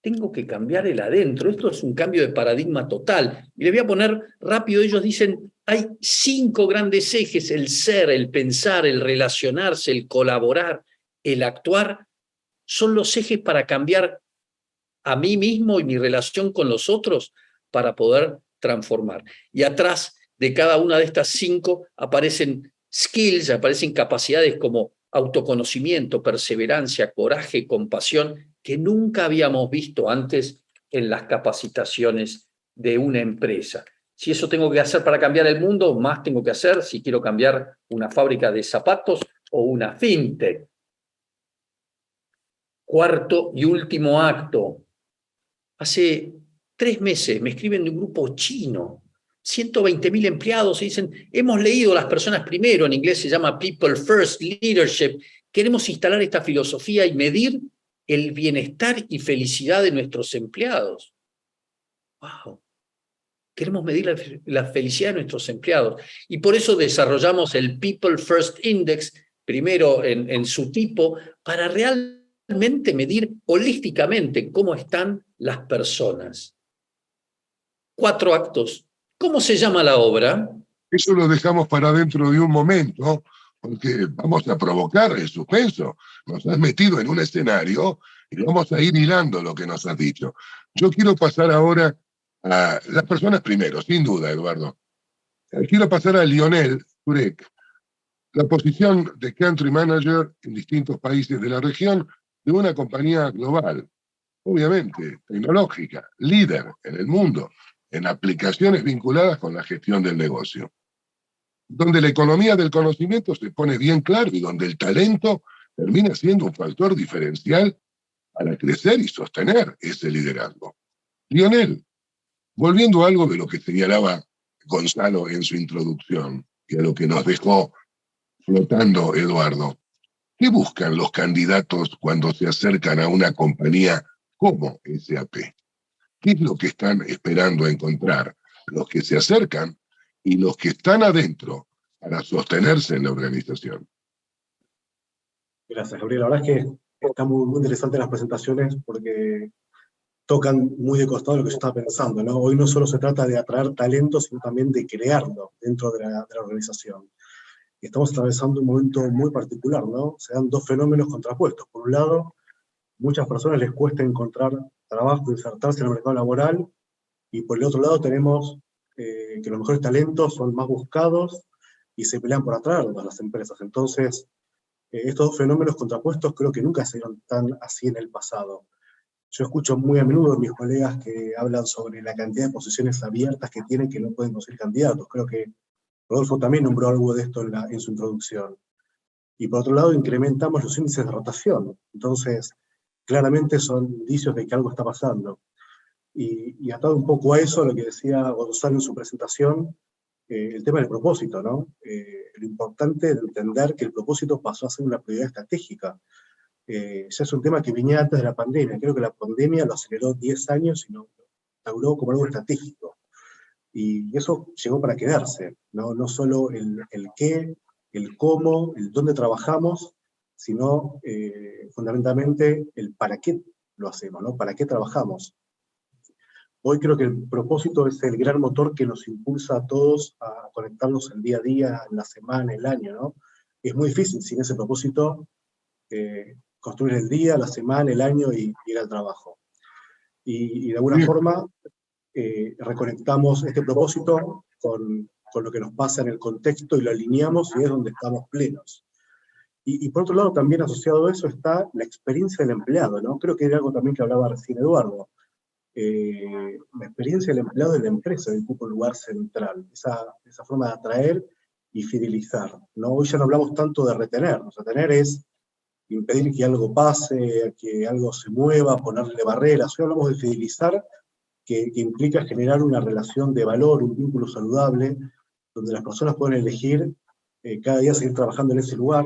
Tengo que cambiar el adentro. Esto es un cambio de paradigma total. Y les voy a poner rápido, ellos dicen, hay 5 grandes ejes: el ser, el pensar, el relacionarse, el colaborar, el actuar. Son los ejes para cambiar a mí mismo y mi relación con los otros para poder transformar. Y atrás de cada una de estas 5 aparecen skills, aparecen capacidades como autoconocimiento, perseverancia, coraje, compasión, que nunca habíamos visto antes en las capacitaciones de una empresa. Si eso tengo que hacer para cambiar el mundo, más tengo que hacer si quiero cambiar una fábrica de zapatos o una fintech. Cuarto y último acto. Hace 3 meses me escriben de un grupo chino, 120.000 empleados, y dicen, hemos leído Las personas primero, en inglés se llama People First Leadership, queremos instalar esta filosofía y medir el bienestar y felicidad de nuestros empleados. ¡Wow! Queremos medir la felicidad de nuestros empleados. Y por eso desarrollamos el People First Index, primero en su tipo, para realmente medir holísticamente cómo están las personas. 4 actos. ¿Cómo se llama la obra? Eso lo dejamos para dentro de un momento, porque vamos a provocar el suspenso. Nos has metido en un escenario y vamos a ir hilando lo que nos has dicho. Yo quiero pasar ahora a las personas primero, sin duda, Eduardo. Quiero pasar a Lionel Turek, la posición de Country Manager en distintos países de la región de una compañía global, obviamente tecnológica, líder en el mundo, en aplicaciones vinculadas con la gestión del negocio, donde la economía del conocimiento se pone bien claro y donde el talento termina siendo un factor diferencial para crecer y sostener ese liderazgo. Lionel, volviendo a algo de lo que señalaba Gonzalo en su introducción y a lo que nos dejó flotando Eduardo, ¿qué buscan los candidatos cuando se acercan a una compañía como SAP? ¿Qué es lo que están esperando encontrar los que se acercan y los que están adentro para sostenerse en la organización? Gracias, Gabriel. La verdad es que están muy interesantes las presentaciones porque tocan muy de costado lo que yo estaba pensando, ¿no? Hoy no solo se trata de atraer talento, sino también de crearlo dentro de la organización. Estamos atravesando un momento muy particular, ¿no? Se dan 2 fenómenos contrapuestos. Por un lado, muchas personas les cuesta encontrar trabajo, insertarse en el mercado laboral, y por el otro lado tenemos que los mejores talentos son más buscados y se pelean por atraerlos a las empresas. Entonces, estos 2 fenómenos contrapuestos creo que nunca se dieron tan así en el pasado. Yo escucho muy a menudo a mis colegas que hablan sobre la cantidad de posiciones abiertas que tienen que no pueden conseguir candidatos. Creo que Rodolfo también nombró algo de esto en su introducción. Y por otro lado, incrementamos los índices de rotación. Entonces, claramente son indicios de que algo está pasando. Y atado un poco a eso, lo que decía Gonzalo en su presentación, el tema del propósito, ¿no? Lo importante de entender que el propósito pasó a ser una prioridad estratégica. Ya es un tema que venía antes de la pandemia. Creo que la pandemia lo aceleró 10 años y lo instauró como algo estratégico. Y eso llegó para quedarse, ¿no? No solo el qué, el cómo, el dónde trabajamos, sino fundamentalmente el para qué lo hacemos, ¿no? ¿Para qué trabajamos? Hoy creo que el propósito es el gran motor que nos impulsa a todos a conectarnos el día a día, la semana, el año, ¿no? Es muy difícil sin ese propósito construir el día, la semana, el año y ir al trabajo. Y de alguna forma reconectamos este propósito con lo que nos pasa en el contexto y lo alineamos y es donde estamos plenos. Y por otro lado, también asociado a eso está la experiencia del empleado, ¿no? Creo que era algo también que hablaba recién Eduardo. La experiencia del empleado de la empresa ocupa un lugar central, esa forma de atraer y fidelizar, ¿no? Hoy ya no hablamos tanto de retener, ¿no? Retener es impedir que algo pase, que algo se mueva, ponerle barreras. Hoy hablamos de fidelizar, que implica generar una relación de valor, un vínculo saludable, donde las personas pueden elegir cada día seguir trabajando en ese lugar,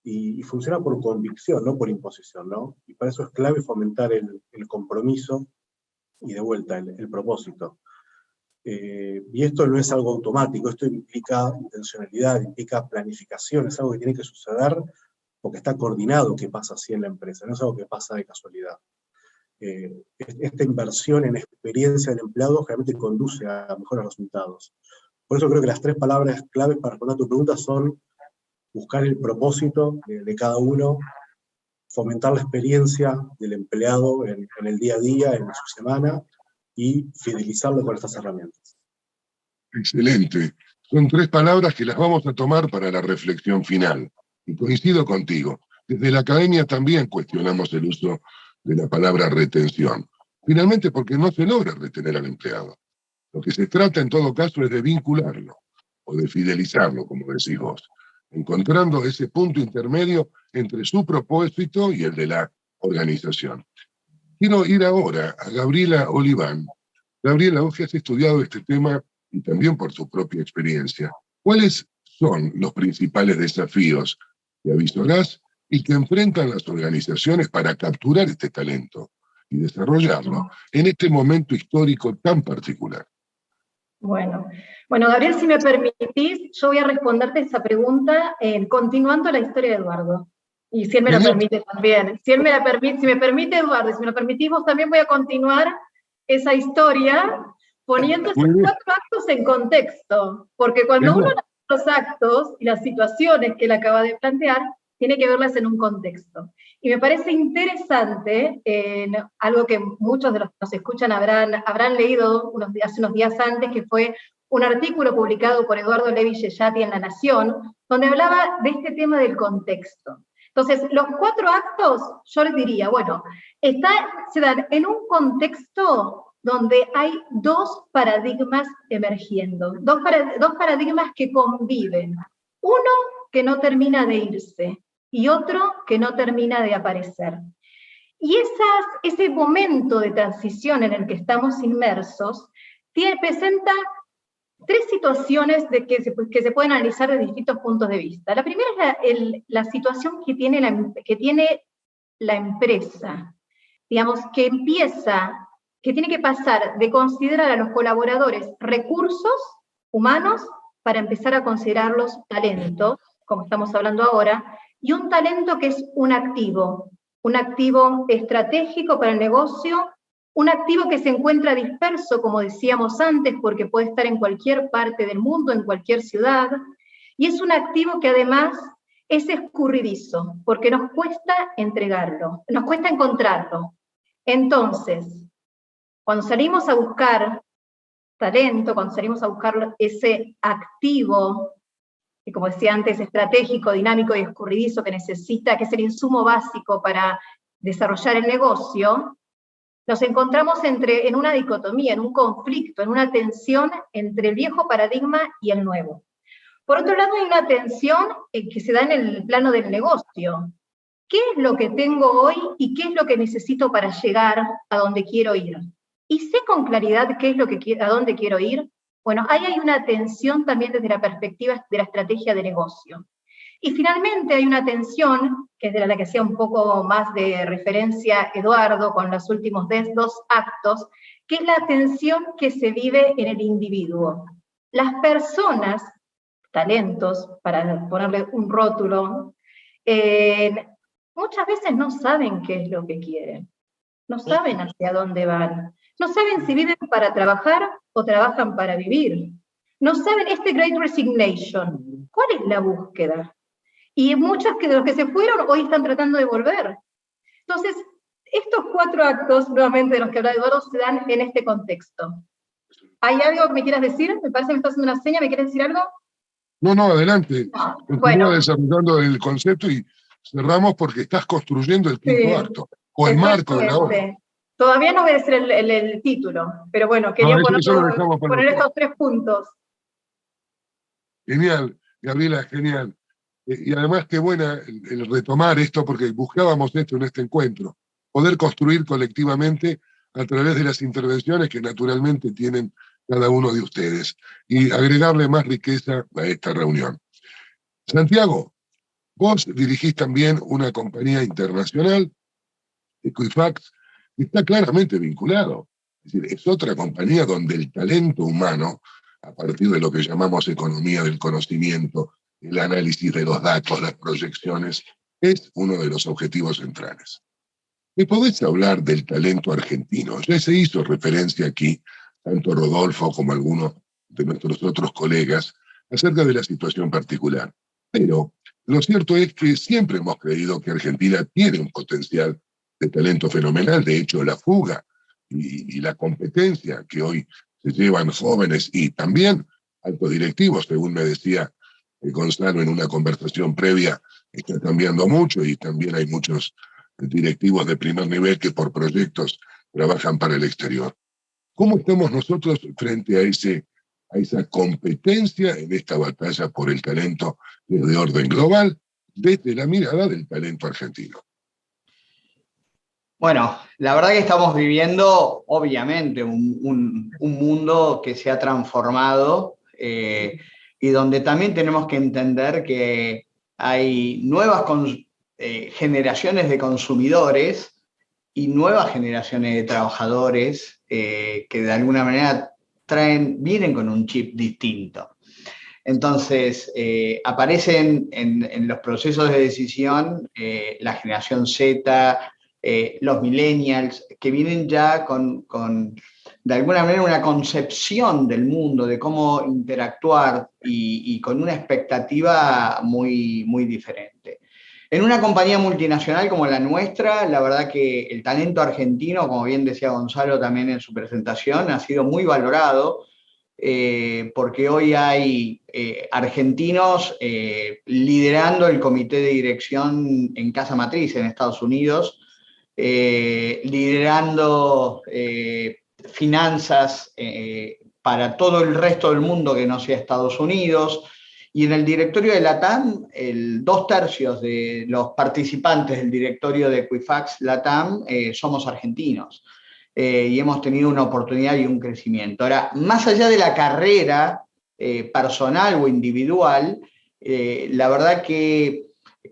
y funciona por convicción, no por imposición, ¿no? Y para eso es clave fomentar el compromiso y de vuelta el propósito. Y esto no es algo automático, esto implica intencionalidad, implica planificación, es algo que tiene que suceder porque está coordinado que pasa así en la empresa, no es algo que pasa de casualidad. Esta inversión en experiencia del empleado realmente conduce a mejores resultados. Por eso creo que las 3 palabras claves para responder a tu pregunta son buscar el propósito de cada uno, fomentar la experiencia del empleado en el día a día, en su semana, y fidelizarlo con estas herramientas. Excelente. Son 3 palabras que las vamos a tomar para la reflexión final. Y coincido contigo. Desde la academia también cuestionamos el uso de la palabra retención. Finalmente porque no se logra retener al empleado. Lo que se trata en todo caso es de vincularlo, o de fidelizarlo, como decís vos, encontrando ese punto intermedio entre su propósito y el de la organización. Quiero ir ahora a Gabriela Oliván. Gabriela, vos que has estudiado este tema y también por su propia experiencia, ¿cuáles son los principales desafíos que avisorás y que enfrentan las organizaciones para capturar este talento y desarrollarlo en este momento histórico tan particular? Bueno, Gabriel, si me permitís, yo voy a responderte esa pregunta continuando la historia de Eduardo. Y si él me lo permite también. Si me permite Eduardo, y si me lo permitís vos también, voy a continuar esa historia poniendo esos 4 actos en contexto. Porque cuando uno lee los actos y las situaciones que él acaba de plantear, tiene que verlas en un contexto. Y me parece interesante, algo que muchos de los que nos escuchan habrán leído hace unos días antes, que fue un artículo publicado por Eduardo Levi Yeyati en La Nación, donde hablaba de este tema del contexto. Entonces, los 4 actos, yo les diría, se dan en un contexto donde hay 2 paradigmas emergiendo, 2 paradigmas que conviven. Uno que no termina de irse, y otro que no termina de aparecer. Y ese momento de transición en el que estamos inmersos presenta 3 situaciones que se pueden analizar desde distintos puntos de vista. La primera es la situación que tiene la empresa, digamos, que tiene que pasar de considerar a los colaboradores recursos humanos para empezar a considerarlos talentos, como estamos hablando ahora, y un talento que es un activo estratégico para el negocio, un activo que se encuentra disperso, como decíamos antes, porque puede estar en cualquier parte del mundo, en cualquier ciudad, y es un activo que además es escurridizo, porque nos cuesta entregarlo, nos cuesta encontrarlo. Entonces, cuando salimos a buscar talento, cuando salimos a buscar ese activo, que como decía antes, estratégico, dinámico y escurridizo que necesita, que es el insumo básico para desarrollar el negocio, nos encontramos en una dicotomía, en un conflicto, en una tensión entre el viejo paradigma y el nuevo. Por otro lado, hay una tensión que se da en el plano del negocio. ¿Qué es lo que tengo hoy y qué es lo que necesito para llegar a donde quiero ir? ¿Y sé con claridad qué es a dónde quiero ir? Bueno, ahí hay una tensión también desde la perspectiva de la estrategia de negocio. Y finalmente hay una tensión, que es de la que hacía un poco más de referencia Eduardo con los últimos 2 actos, que es la tensión que se vive en el individuo. Las personas, talentos, para ponerle un rótulo, muchas veces no saben qué es lo que quieren, no saben hacia dónde van. No saben si viven para trabajar o trabajan para vivir. No saben Great Resignation. ¿Cuál es la búsqueda? Y muchos de los que se fueron hoy están tratando de volver. Entonces, estos 4 actos, nuevamente de los que habla Eduardo, se dan en este contexto. ¿Hay algo que me quieras decir? Me parece que me estás haciendo una seña. ¿Me quieres decir algo? No, adelante. Bueno. Desarrollando el concepto y cerramos porque estás construyendo el 5.º acto, o el marco de la obra. Todavía no voy a decir el título, pero bueno, quería poner estos 3 puntos. Genial, Gabriela, genial. Y además qué buena el retomar esto, porque buscábamos esto en este encuentro, poder construir colectivamente a través de las intervenciones que naturalmente tienen cada uno de ustedes, y agregarle más riqueza a esta reunión. Santiago, Vos dirigís también una compañía internacional, Equifax, que está claramente vinculado. Es decir, es otra compañía donde el talento humano, a partir de lo que llamamos economía del conocimiento, el análisis de los datos, las proyecciones, es uno de los objetivos centrales. ¿Me podés hablar del talento argentino? Ya se hizo referencia aquí, tanto Rodolfo como algunos de nuestros otros colegas, acerca de la situación particular. Pero lo cierto es que siempre hemos creído que Argentina tiene un potencial de talento fenomenal. De hecho, la fuga y la competencia que hoy se llevan jóvenes y también altos directivos, según me decía Gonzalo en una conversación previa, está cambiando mucho y también hay muchos directivos de primer nivel que por proyectos trabajan para el exterior. ¿Cómo estamos nosotros frente a esa competencia en esta batalla por el talento de orden global desde la mirada del talento argentino? Bueno, la verdad que estamos viviendo, obviamente, un mundo que se ha transformado y donde también tenemos que entender que hay nuevas generaciones de consumidores y nuevas generaciones de trabajadores que de alguna manera vienen con un chip distinto. Entonces, aparecen en los procesos de decisión la generación Z, los millennials, que vienen ya con, de alguna manera, una concepción del mundo, de cómo interactuar y con una expectativa muy, muy diferente. En una compañía multinacional como la nuestra, la verdad que el talento argentino, como bien decía Gonzalo también en su presentación, ha sido muy valorado, porque hoy hay argentinos liderando el comité de dirección en Casa Matriz en Estados Unidos, liderando finanzas para todo el resto del mundo que no sea Estados Unidos, y en el directorio de LATAM, 2/3 de los participantes del directorio de Equifax LATAM somos argentinos, y hemos tenido una oportunidad y un crecimiento. Ahora, más allá de la carrera personal o individual, la verdad que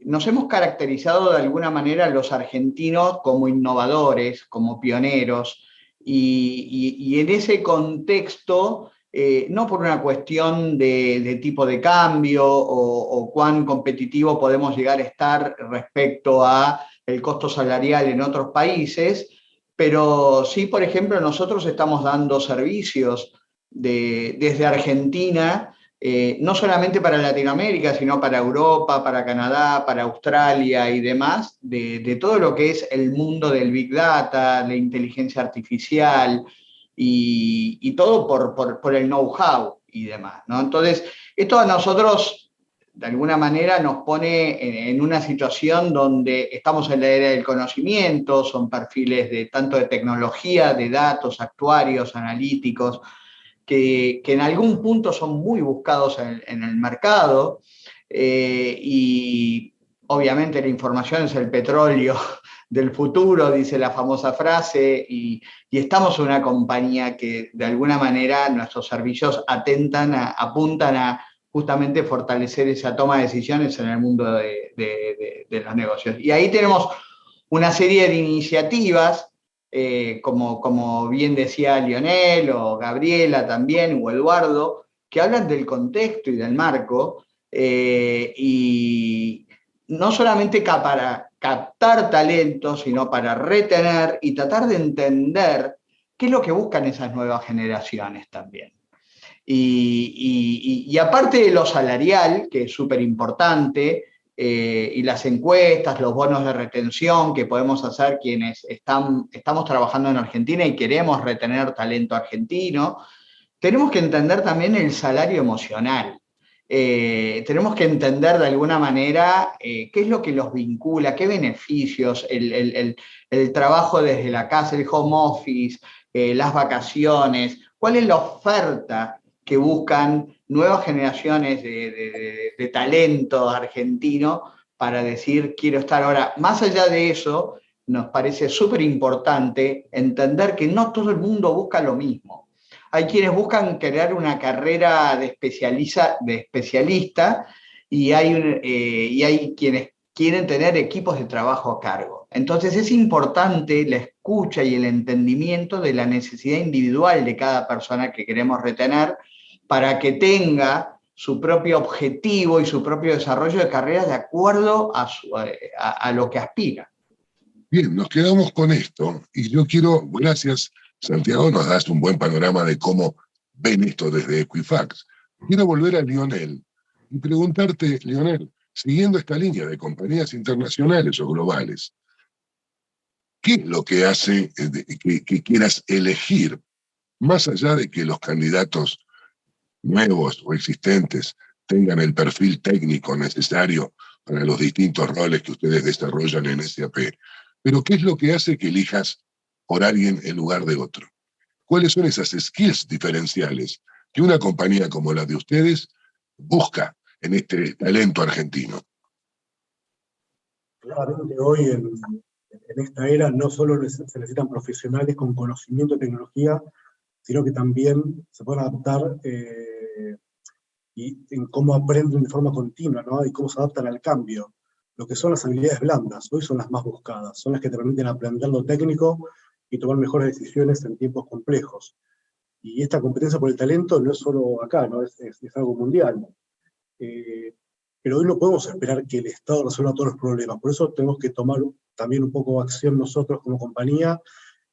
nos hemos caracterizado de alguna manera los argentinos como innovadores, como pioneros, y en ese contexto, no por una cuestión de tipo de cambio o cuán competitivo podemos llegar a estar respecto a el costo salarial en otros países, pero sí, por ejemplo, nosotros estamos dando servicios desde Argentina, no solamente para Latinoamérica, sino para Europa, para Canadá, para Australia y demás, de todo lo que es el mundo del Big Data, la inteligencia artificial y todo por el know-how y demás, ¿no? Entonces, esto a nosotros, de alguna manera, nos pone en una situación donde estamos en la era del conocimiento, son perfiles tanto de tecnología, de datos, actuarios, analíticos, que en algún punto son muy buscados en el mercado, y obviamente la información es el petróleo del futuro, dice la famosa frase, y estamos en una compañía que de alguna manera nuestros servicios apuntan a justamente fortalecer esa toma de decisiones en el mundo de los negocios. Y ahí tenemos una serie de iniciativas, como bien decía Lionel o Gabriela también, o Eduardo, que hablan del contexto y del marco, y no solamente para captar talentos, sino para retener y tratar de entender qué es lo que buscan esas nuevas generaciones también. Y aparte de lo salarial, que es súper importante, y las encuestas, los bonos de retención que podemos hacer quienes estamos trabajando en Argentina y queremos retener talento argentino, tenemos que entender también el salario emocional. Tenemos que entender de alguna manera qué es lo que los vincula, qué beneficios, el trabajo desde la casa, el home office, las vacaciones, cuál es la oferta que buscan nuevas generaciones de talento argentino para decir quiero estar. Ahora, más allá de eso, nos parece súper importante entender que no todo el mundo busca lo mismo. Hay quienes buscan crear una carrera de especialista y hay quienes quieren tener equipos de trabajo a cargo. Entonces es importante la escucha y el entendimiento de la necesidad individual de cada persona que queremos retener para que tenga su propio objetivo y su propio desarrollo de carrera de acuerdo a lo que aspira. Bien, nos quedamos con esto y yo quiero, gracias Santiago, nos das un buen panorama de cómo ven esto desde Equifax. Quiero volver a Lionel y preguntarte, Lionel, siguiendo esta línea de compañías internacionales o globales, ¿qué es lo que hace que quieras elegir, más allá de que los candidatos nuevos o existentes tengan el perfil técnico necesario para los distintos roles que ustedes desarrollan en SAP? Pero ¿qué es lo que hace que elijas por alguien en lugar de otro? ¿Cuáles son esas skills diferenciales que una compañía como la de ustedes busca en este talento argentino? Claramente hoy en esta era no solo se necesitan profesionales con conocimiento de tecnología, sino que también se pueden adaptar y en cómo aprenden de forma continua, ¿no? Y cómo se adaptan al cambio. Lo que son las habilidades blandas, hoy son las más buscadas, son las que te permiten aprender lo técnico y tomar mejores decisiones en tiempos complejos. Y esta competencia por el talento no es solo acá, ¿no? Es algo mundial. Pero hoy no podemos esperar que el Estado resuelva todos los problemas, por eso tenemos que tomar también un poco de acción nosotros como compañía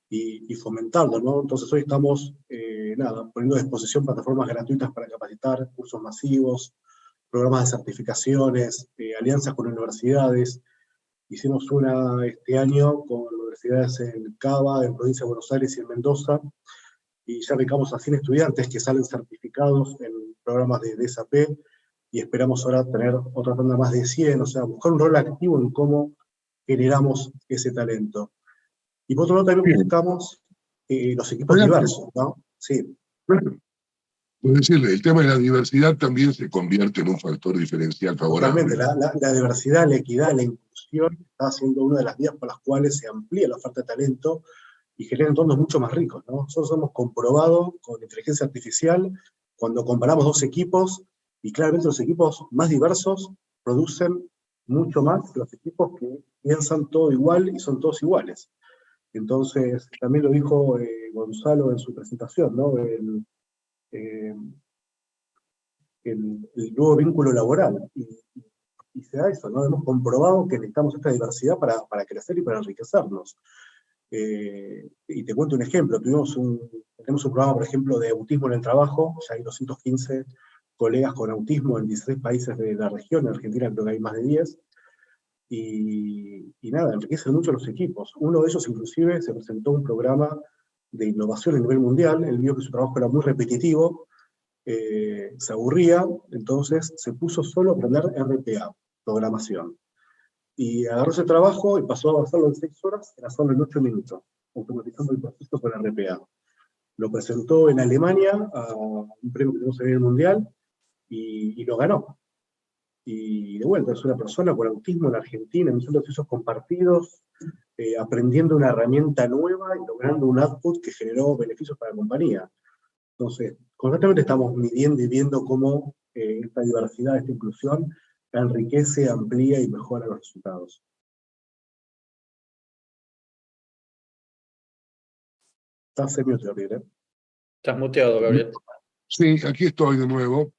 y fomentarlo, ¿no? Entonces hoy estamos poniendo a disposición plataformas gratuitas para capacitar, cursos masivos, programas de certificaciones, alianzas con universidades. Hicimos una este año con universidades en Cava, en Provincia de Buenos Aires y en Mendoza, y ya becamos a 100 estudiantes que salen certificados en programas de SAP, y esperamos ahora tener otra tanda más de 100, o sea, buscar un rol activo en cómo generamos ese talento. Y por otro lado también buscamos los equipos diversos, ¿no? Sí. Bueno, es decir, el tema de la diversidad también se convierte en un factor diferencial favorable. Totalmente, la diversidad, la equidad, la inclusión está siendo una de las vías por las cuales se amplía la oferta de talento y genera entornos mucho más ricos, ¿no? Nosotros hemos comprobado con inteligencia artificial, cuando comparamos dos equipos, y claramente los equipos más diversos producen mucho más que los equipos que piensan todo igual y son todos iguales. Entonces, también lo dijo Gonzalo en su presentación, ¿no? El nuevo vínculo laboral. Y se da eso, ¿no? Hemos comprobado que necesitamos esta diversidad para crecer y para enriquecernos. Y te cuento un ejemplo. Tenemos un programa, por ejemplo, de autismo en el trabajo. Ya hay 215 colegas con autismo en 16 países de la región. En Argentina creo que hay más de 10. Y nada, enriquecen mucho los equipos. Uno de ellos, inclusive, se presentó un programa de innovación a nivel mundial. Él vio que su trabajo era muy repetitivo, se aburría, entonces se puso solo a aprender RPA, programación. Y agarró ese trabajo y pasó a hacerlo en 6 horas, en hacerlo en 8 minutos, automatizando el proceso con RPA. Lo presentó en Alemania a un premio que tenemos a nivel mundial y lo ganó. Y de vuelta, es una persona con autismo en Argentina, en procesos compartidos, aprendiendo una herramienta nueva y logrando un output que generó beneficios para la compañía. Entonces, constantemente estamos midiendo y viendo cómo esta diversidad, esta inclusión, enriquece, amplía y mejora los resultados. Estás semi-muteado, Gabriel. Estás muteado, Gabriel. Sí, aquí estoy de nuevo.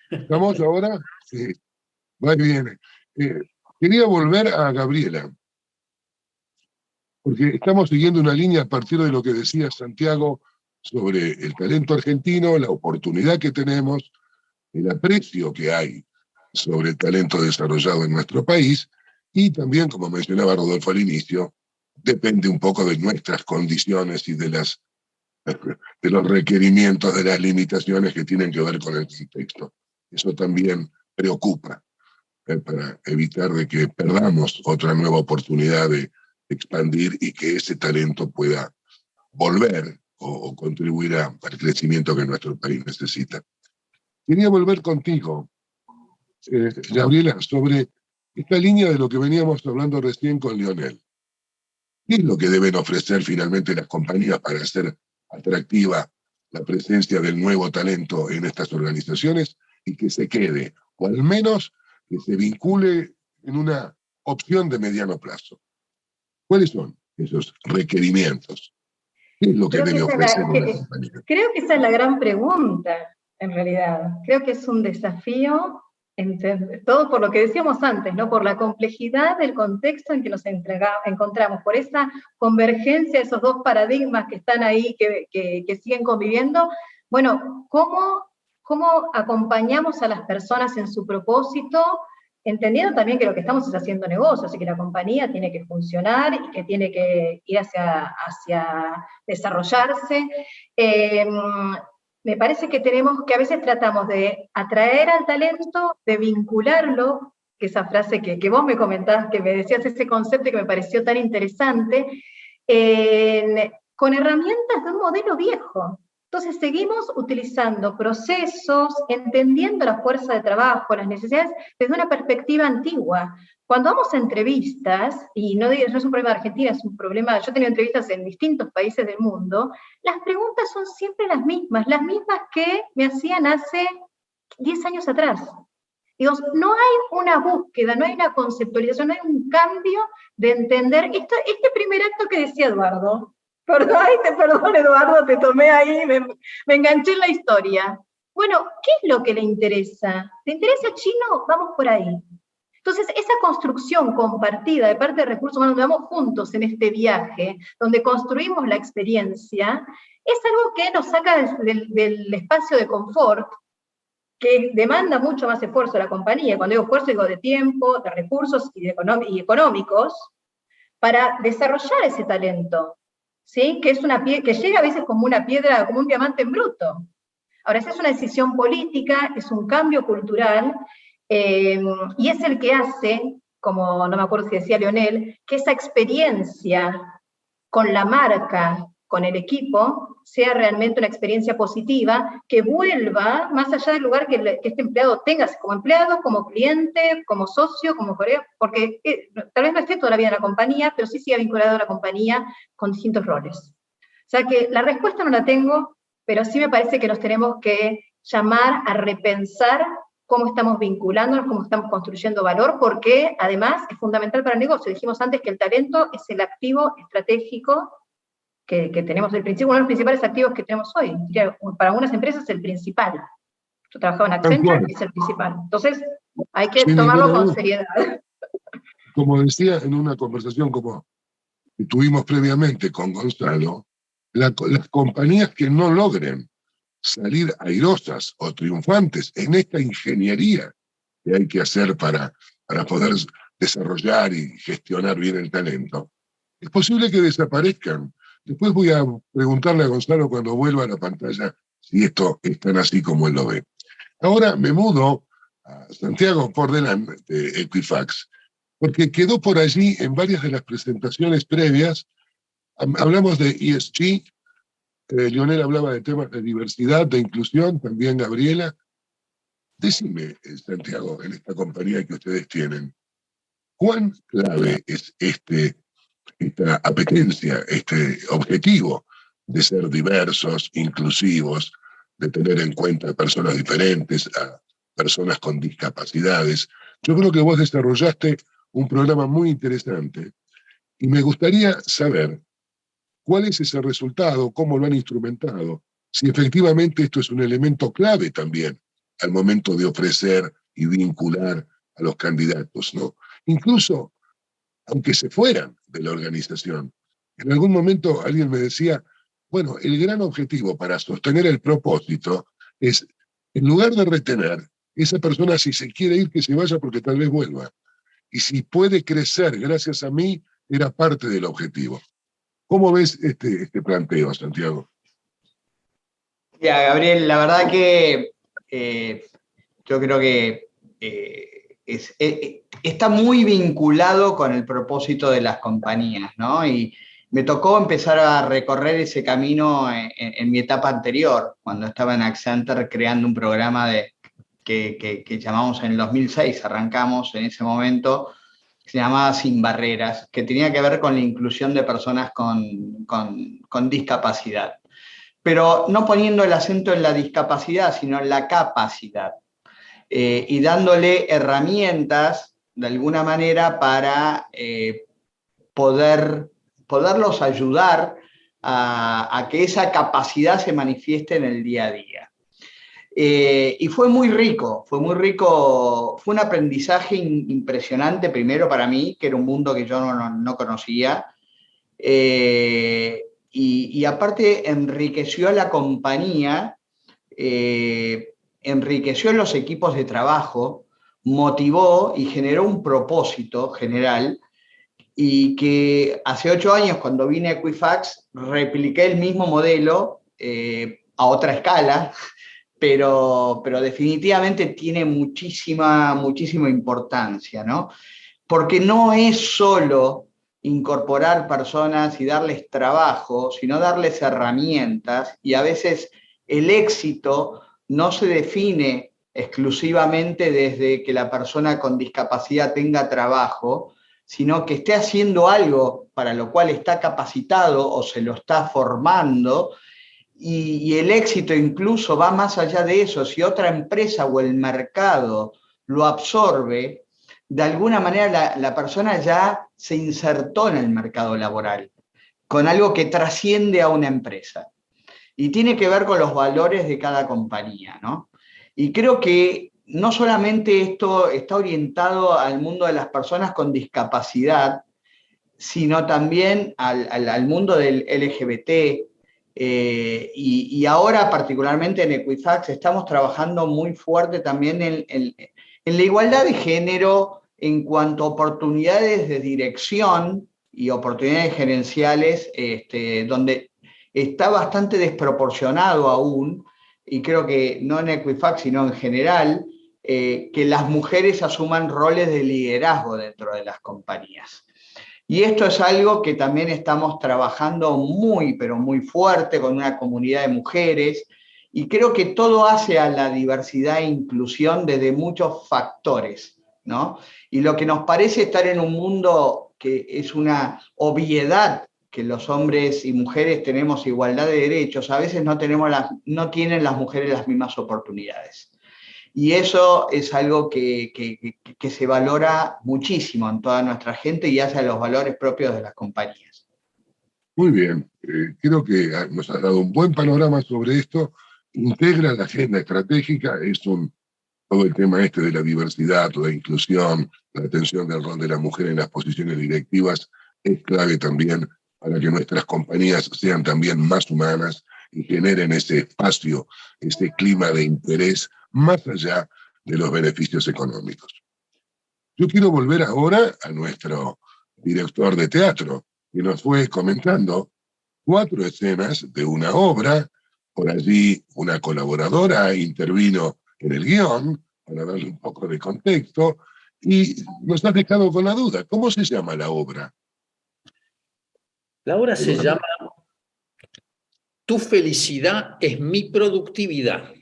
¿Estamos ahora? Sí. Va y viene. Quería volver a Gabriela, porque estamos siguiendo una línea a partir de lo que decía Santiago sobre el talento argentino, la oportunidad que tenemos, el aprecio que hay sobre el talento desarrollado en nuestro país, y también, como mencionaba Rodolfo al inicio, depende un poco de nuestras condiciones y de los requerimientos, de las limitaciones que tienen que ver con el contexto. Eso también preocupa, para evitar de que perdamos otra nueva oportunidad de expandir y que ese talento pueda volver o contribuir al crecimiento que nuestro país necesita. Quería volver contigo, Gabriela, sobre esta línea de lo que veníamos hablando recién con Lionel. ¿Qué es lo que deben ofrecer finalmente las compañías para hacer atractiva la presencia del nuevo talento en estas organizaciones y que se quede, o al menos que se vincule en una opción de mediano plazo. ¿Cuáles son esos requerimientos? ¿Qué es lo que debe ofrecer una compañía? Creo que esa es la gran pregunta, en realidad. Creo que es un desafío, todo por lo que decíamos antes, ¿no? Por la complejidad del contexto en que nos encontramos, por esa convergencia de esos dos paradigmas que están ahí, que siguen conviviendo. Bueno, ¿cómo acompañamos a las personas en su propósito? Entendiendo también que lo que estamos es haciendo negocio, así que la compañía tiene que funcionar y que tiene que ir hacia desarrollarse. Me parece que a veces tratamos de atraer al talento, de vincularlo, que esa frase que vos me comentabas, que me decías ese concepto que me pareció tan interesante, con herramientas de un modelo viejo. Entonces seguimos utilizando procesos, entendiendo la fuerza de trabajo, las necesidades, desde una perspectiva antigua. Cuando vamos a entrevistas, y no es un problema de Argentina, es un problema, yo he tenido entrevistas en distintos países del mundo, las preguntas son siempre las mismas que me hacían hace 10 años atrás. Digo, no hay una búsqueda, no hay una conceptualización, no hay un cambio de entender este primer acto que decía Eduardo. Perdón, Eduardo, te tomé ahí, me enganché en la historia. Bueno, ¿qué es lo que le interesa? ¿Te interesa chino? Vamos por ahí. Entonces, esa construcción compartida de parte de recursos humanos, donde vamos juntos en este viaje, donde construimos la experiencia, es algo que nos saca del espacio de confort, que demanda mucho más esfuerzo de la compañía. Cuando digo esfuerzo, digo de tiempo, de recursos y económicos, para desarrollar ese talento. ¿Sí? Que llega a veces como una piedra, como un diamante en bruto. Ahora, esa es una decisión política, es un cambio cultural, y es el que hace, como no me acuerdo si decía Leonel, que esa experiencia con la marca, con el equipo, sea realmente una experiencia positiva, que vuelva más allá del lugar que este empleado tenga, como empleado, como cliente, como socio, como colega, porque tal vez no esté toda la vida en la compañía, pero sí siga vinculado a la compañía con distintos roles. O sea que la respuesta no la tengo, pero sí me parece que nos tenemos que llamar a repensar cómo estamos vinculándonos, cómo estamos construyendo valor, porque además es fundamental para el negocio. Dijimos antes que el talento es el activo estratégico que tenemos, uno de los principales activos que tenemos hoy. Para algunas empresas el principal. Yo trabajaba en Accenture, es el principal. Entonces, hay que tomarlo con seriedad. Como decía en una conversación como que tuvimos previamente con Gonzalo, las compañías que no logren salir airosas o triunfantes en esta ingeniería que hay que hacer para poder desarrollar y gestionar bien el talento, es posible que desaparezcan. Después voy a preguntarle a Gonzalo cuando vuelva a la pantalla si esto es tan así como él lo ve. Ahora me mudo a Santiago por delante de Equifax, porque quedó por allí en varias de las presentaciones previas. Hablamos de ESG, Leonel hablaba de temas de diversidad, de inclusión, también Gabriela. Decime, Santiago, en esta compañía que ustedes tienen, ¿cuán clave es esta apetencia, este objetivo de ser diversos, inclusivos, de tener en cuenta personas diferentes, a personas con discapacidades? Yo creo que vos desarrollaste un programa muy interesante y me gustaría saber cuál es ese resultado, cómo lo han instrumentado, si efectivamente esto es un elemento clave también al momento de ofrecer y vincular a los candidatos, ¿no? Incluso aunque se fueran de la organización. En algún momento alguien me decía, bueno, el gran objetivo para sostener el propósito es, en lugar de retener, esa persona si se quiere ir, que se vaya porque tal vez vuelva. Y si puede crecer gracias a mí, era parte del objetivo. ¿Cómo ves este planteo, Santiago? Ya, Gabriel, la verdad que yo creo que está muy vinculado con el propósito de las compañías, ¿no? Y me tocó empezar a recorrer ese camino en mi etapa anterior, cuando estaba en Accenture creando un programa que llamamos en el 2006, arrancamos en ese momento, que se llamaba Sin Barreras, que tenía que ver con la inclusión de personas con discapacidad. Pero no poniendo el acento en la discapacidad, sino en la capacidad. y dándole herramientas, de alguna manera, para poderlos ayudar a que esa capacidad se manifieste en el día a día. Y fue muy rico, fue un aprendizaje impresionante, primero para mí, que era un mundo que yo no conocía, y aparte enriqueció a la compañía, enriqueció los equipos de trabajo, motivó y generó un propósito general, y que hace 8 años, cuando vine a Equifax, repliqué el mismo modelo a otra escala, pero definitivamente tiene muchísima importancia, ¿no? Porque no es solo incorporar personas y darles trabajo, sino darles herramientas, y a veces el éxito no se define exclusivamente desde que la persona con discapacidad tenga trabajo, sino que esté haciendo algo para lo cual está capacitado o se lo está formando, y el éxito incluso va más allá de eso. Si otra empresa o el mercado lo absorbe, de alguna manera la persona ya se insertó en el mercado laboral, con algo que trasciende a una empresa. Y tiene que ver con los valores de cada compañía, ¿no? Y creo que no solamente esto está orientado al mundo de las personas con discapacidad, sino también al mundo del LGBT, y ahora particularmente en Equifax estamos trabajando muy fuerte también en la igualdad de género en cuanto a oportunidades de dirección y oportunidades gerenciales, donde está bastante desproporcionado aún, y creo que no en Equifax sino en general, que las mujeres asuman roles de liderazgo dentro de las compañías. Y esto es algo que también estamos trabajando muy, pero muy fuerte con una comunidad de mujeres, y creo que todo hace a la diversidad e inclusión desde muchos factores, ¿no? Y lo que nos parece estar en un mundo que es una obviedad, que los hombres y mujeres tenemos igualdad de derechos, a veces no tienen las mujeres las mismas oportunidades. Y eso es algo que se valora muchísimo en toda nuestra gente y hace a los valores propios de las compañías. Muy bien, creo que nos has dado un buen panorama sobre esto. Integra la agenda estratégica, todo el tema de la diversidad, toda la inclusión, la atención del rol de la mujer en las posiciones directivas, es clave también para que nuestras compañías sean también más humanas y generen ese espacio, ese clima de interés más allá de los beneficios económicos. Yo quiero volver ahora a nuestro director de teatro, que nos fue comentando 4 escenas de una obra. Por allí una colaboradora intervino en el guión para darle un poco de contexto, y nos has dejado con la duda. ¿Cómo se llama la obra? La obra se llama Tu felicidad es mi productividad.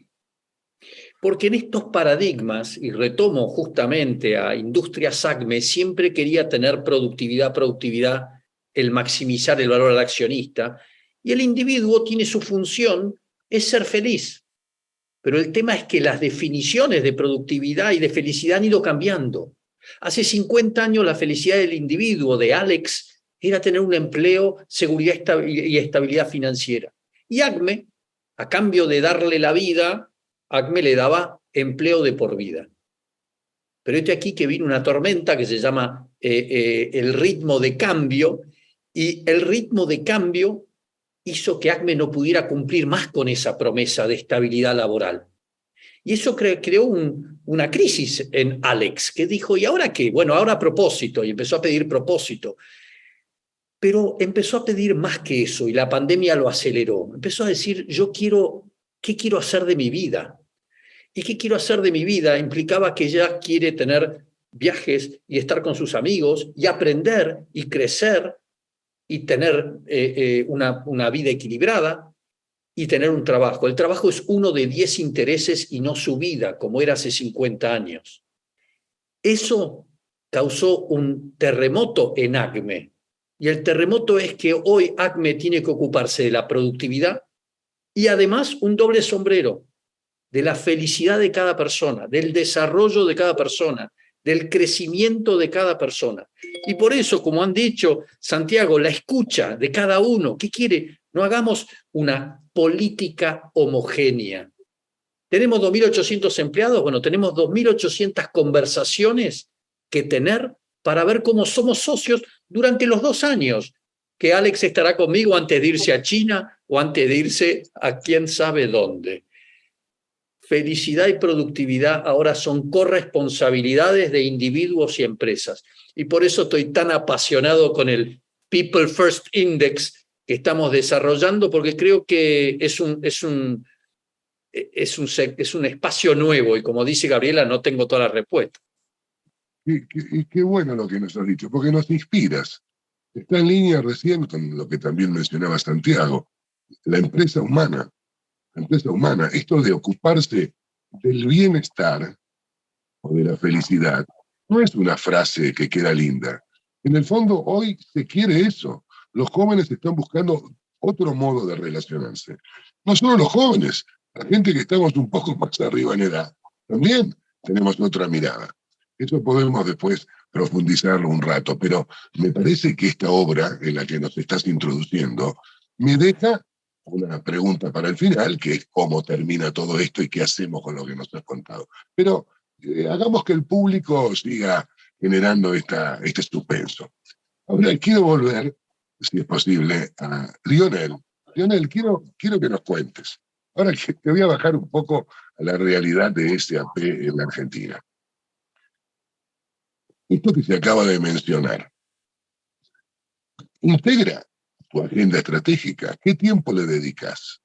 Porque en estos paradigmas, y retomo justamente a Industrias ACME, siempre quería tener productividad, el maximizar el valor al accionista, y el individuo tiene su función, es ser feliz. Pero el tema es que las definiciones de productividad y de felicidad han ido cambiando. Hace 50 años la felicidad del individuo, de Alex, era tener un empleo, seguridad y estabilidad financiera. Y ACME, a cambio de darle la vida, ACME le daba empleo de por vida. Pero aquí que vino una tormenta que se llama el ritmo de cambio, y el ritmo de cambio hizo que ACME no pudiera cumplir más con esa promesa de estabilidad laboral. Y eso creó una crisis en Alex, que dijo, ¿y ahora qué? Bueno, ahora propósito, y empezó a pedir propósito. Pero empezó a pedir más que eso, y la pandemia lo aceleró. Empezó a decir, ¿qué quiero hacer de mi vida? ¿Y qué quiero hacer de mi vida? Implicaba que ella quiere tener viajes y estar con sus amigos y aprender y crecer y tener una vida equilibrada y tener un trabajo. El trabajo es uno de 10 intereses y no su vida, como era hace 50 años. Eso causó un terremoto en ACME. Y el terremoto es que hoy ACME tiene que ocuparse de la productividad y además un doble sombrero. de la felicidad de cada persona, del desarrollo de cada persona, del crecimiento de cada persona. Y por eso, como han dicho, Santiago, la escucha de cada uno, ¿qué quiere? No hagamos una política homogénea. ¿Tenemos 2.800 empleados? Bueno, tenemos 2.800 conversaciones que tener para ver cómo somos socios durante los 2 años, que Alex estará conmigo antes de irse a China o antes de irse a quién sabe dónde. Felicidad y productividad ahora son corresponsabilidades de individuos y empresas. Y por eso estoy tan apasionado con el People First Index que estamos desarrollando, porque creo que es un espacio nuevo, y como dice Gabriela, no tengo toda la respuesta. Y qué bueno lo que nos has dicho, porque nos inspiras. Está en línea recién con lo que también mencionaba Santiago, la empresa humana. La empresa humana, esto de ocuparse del bienestar o de la felicidad, no es una frase que queda linda. En el fondo, hoy se quiere eso. Los jóvenes están buscando otro modo de relacionarse. No solo los jóvenes, la gente que estamos un poco más arriba en edad, también tenemos otra mirada. Eso podemos después profundizarlo un rato, pero me parece que esta obra en la que nos estás introduciendo me deja una pregunta para el final, que es cómo termina todo esto y qué hacemos con lo que nos has contado. Pero hagamos que el público siga generando este suspenso. Ahora quiero volver, si es posible, a Lionel. Lionel, quiero que nos cuentes. Ahora que te voy a bajar un poco a la realidad de SAP en la Argentina. Esto que se acaba de mencionar, integra tu agenda estratégica. ¿Qué tiempo le dedicas?